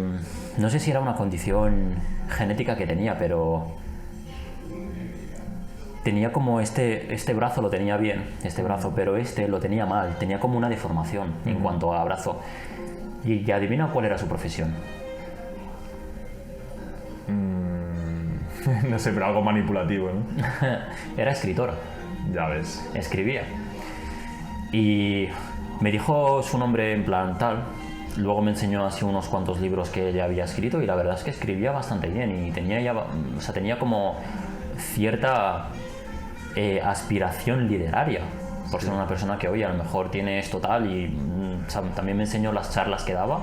no sé si era una condición genética que tenía, pero tenía como este brazo lo tenía bien, este brazo, pero lo tenía mal, tenía como una deformación en cuanto a brazo. Y adivina cuál era su profesión. No sé, pero algo manipulativo, ¿no? Era escritora. Ya ves. Escribía. Y me dijo su nombre en plan tal. Luego me enseñó así unos cuantos libros que ella había escrito, y la verdad es que escribía bastante bien y tenía como cierta aspiración literaria por ser una persona que, oye, a lo mejor tiene esto tal, y también me enseñó las charlas que daba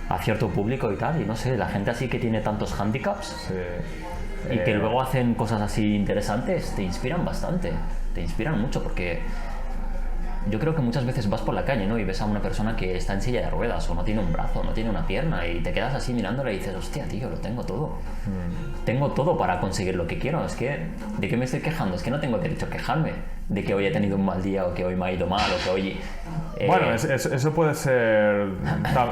a cierto público y tal, y no sé, la gente así que tiene tantos handicaps y que luego hacen cosas así interesantes, te inspiran bastante, te inspiran mucho, porque yo creo que muchas veces vas por la calle, ¿no?, y ves a una persona que está en silla de ruedas, o no tiene un brazo, no tiene una pierna, y te quedas así mirándola y dices: hostia, tío, lo tengo todo. Tengo todo para conseguir lo que quiero. Es que, ¿de qué me estoy quejando? Es que no tengo derecho a quejarme de que hoy he tenido un mal día, o que hoy me ha ido mal, o que hoy... Bueno, eso puede ser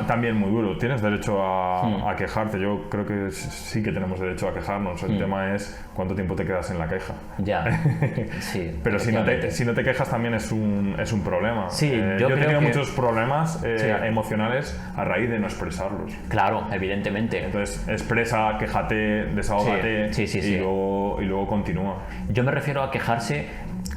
también muy duro. Tienes derecho a quejarte. Yo creo que sí que tenemos derecho a quejarnos. El tema es cuánto tiempo te quedas en la queja. Ya, sí. Pero si no te quejas también es un problema. Sí, yo he tenido muchos problemas emocionales a raíz de no expresarlos. Claro, evidentemente. Entonces, expresa, quéjate, desahógate. Sí. Y luego continúa. Yo me refiero a quejarse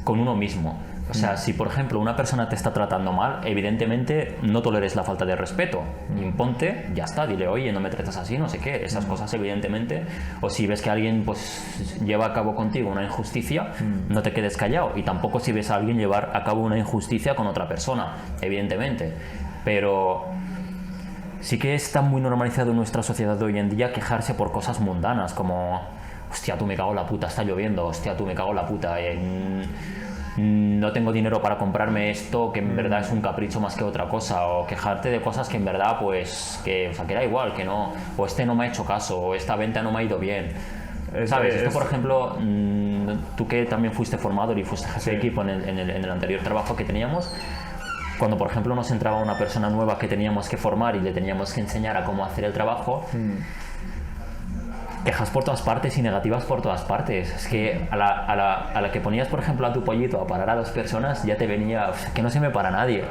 con uno mismo. O sea, si por ejemplo una persona te está tratando mal, evidentemente no toleres la falta de respeto. Imponte, ya está, dile: oye, no me tratas así, no sé qué. Esas cosas, evidentemente. O si ves que alguien pues lleva a cabo contigo una injusticia, no te quedes callado. Y tampoco si ves a alguien llevar a cabo una injusticia con otra persona, evidentemente. Pero sí que está muy normalizado en nuestra sociedad de hoy en día quejarse por cosas mundanas, como: hostia, tú, me cago en la puta, está lloviendo, hostia, tú, me cago en la puta, no tengo dinero para comprarme esto, que en verdad es un capricho más que otra cosa, o quejarte de cosas que en verdad pues que da igual, que no, o este no me ha hecho caso, o esta venta no me ha ido bien. ¿Sabes? Esto, por ejemplo, tú que también fuiste formador y fuiste jefe de equipo en el anterior trabajo que teníamos, cuando por ejemplo nos entraba una persona nueva que teníamos que formar y le teníamos que enseñar a cómo hacer el trabajo, quejas por todas partes y negativas por todas partes. Es que a la que ponías, por ejemplo, a tu pollito a parar a 2 personas, ya te venía: que no se me para nadie.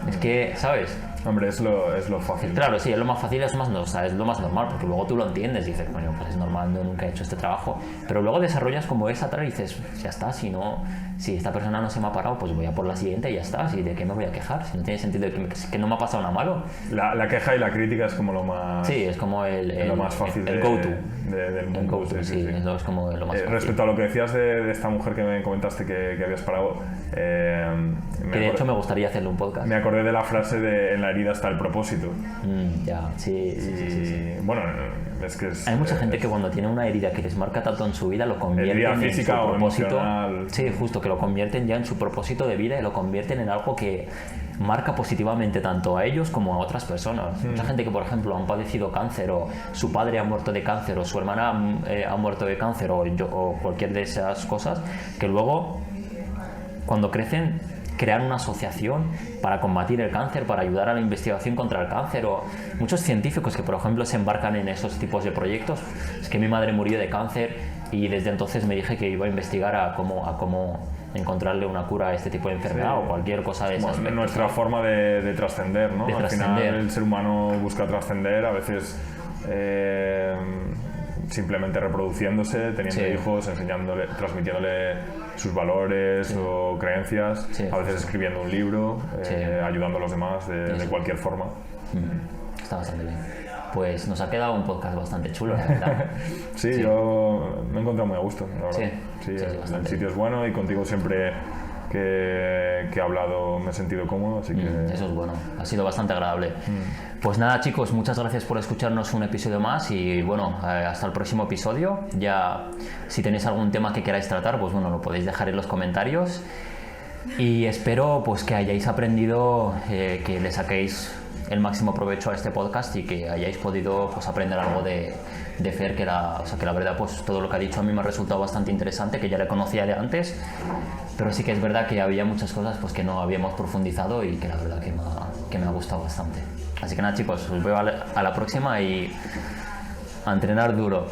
Es que, ¿sabes? Hombre, es lo fácil. Claro, sí, es lo más fácil, o sea, es lo más normal, porque luego tú lo entiendes y dices, bueno, pues es normal, yo nunca he hecho este trabajo, pero luego desarrollas como esa atrás y dices, ya está, si esta persona no se me ha parado, pues voy a por la siguiente y ya está, ¿y de qué me voy a quejar? Si no tiene sentido, que no me ha pasado nada malo. La queja y la crítica es como lo más... Sí, es como lo más fácil el go-to. Del mundo. El go-to, sí, es como lo más fácil. Respecto a lo que decías de esta mujer que me comentaste que habías parado, que de hecho me gustaría hacerle un podcast. Me acordé de la frase de en la herida está el propósito. Ya, sí. Bueno, es que hay mucha gente que cuando tiene una herida que les marca tanto en su vida lo convierten herida física en su propósito. Emocional. Sí, justo, que lo convierten ya en su propósito de vida y lo convierten en algo que marca positivamente tanto a ellos como a otras personas. Mucha gente que, por ejemplo, han padecido cáncer, o su padre ha muerto de cáncer, o su hermana ha muerto de cáncer, o cualquier de esas cosas, que luego, cuando crecen, crear una asociación para combatir el cáncer, para ayudar a la investigación contra el cáncer, o muchos científicos que, por ejemplo, se embarcan en esos tipos de proyectos. Es que mi madre murió de cáncer y desde entonces me dije que iba a investigar a cómo encontrarle una cura a este tipo de enfermedad, o cualquier cosa de esas. Nuestra forma de trascender, ¿no? Al final el ser humano busca trascender, a veces simplemente reproduciéndose, teniendo hijos, transmitiéndole sus valores o creencias, a veces escribiendo un libro, ayudando a los demás de cualquier forma. Está bastante bien. Pues nos ha quedado un podcast bastante chulo, la verdad. Sí, yo me he encontrado muy a gusto, la verdad. Sí, el sitio es bueno y contigo siempre que he hablado me he sentido cómodo, así que... Eso es bueno, ha sido bastante agradable. Pues nada, chicos, muchas gracias por escucharnos un episodio más y bueno, hasta el próximo episodio. Ya, si tenéis algún tema que queráis tratar, pues bueno, lo podéis dejar en los comentarios y espero pues que hayáis aprendido, que le saquéis el máximo provecho a este podcast y que hayáis podido pues aprender algo de Fer, que la verdad pues todo lo que ha dicho a mí me ha resultado bastante interesante, que ya le conocía de antes, pero sí que es verdad que había muchas cosas pues que no habíamos profundizado y que la verdad que me ha gustado bastante. Así que nada, chicos, os veo a la próxima y a entrenar duro.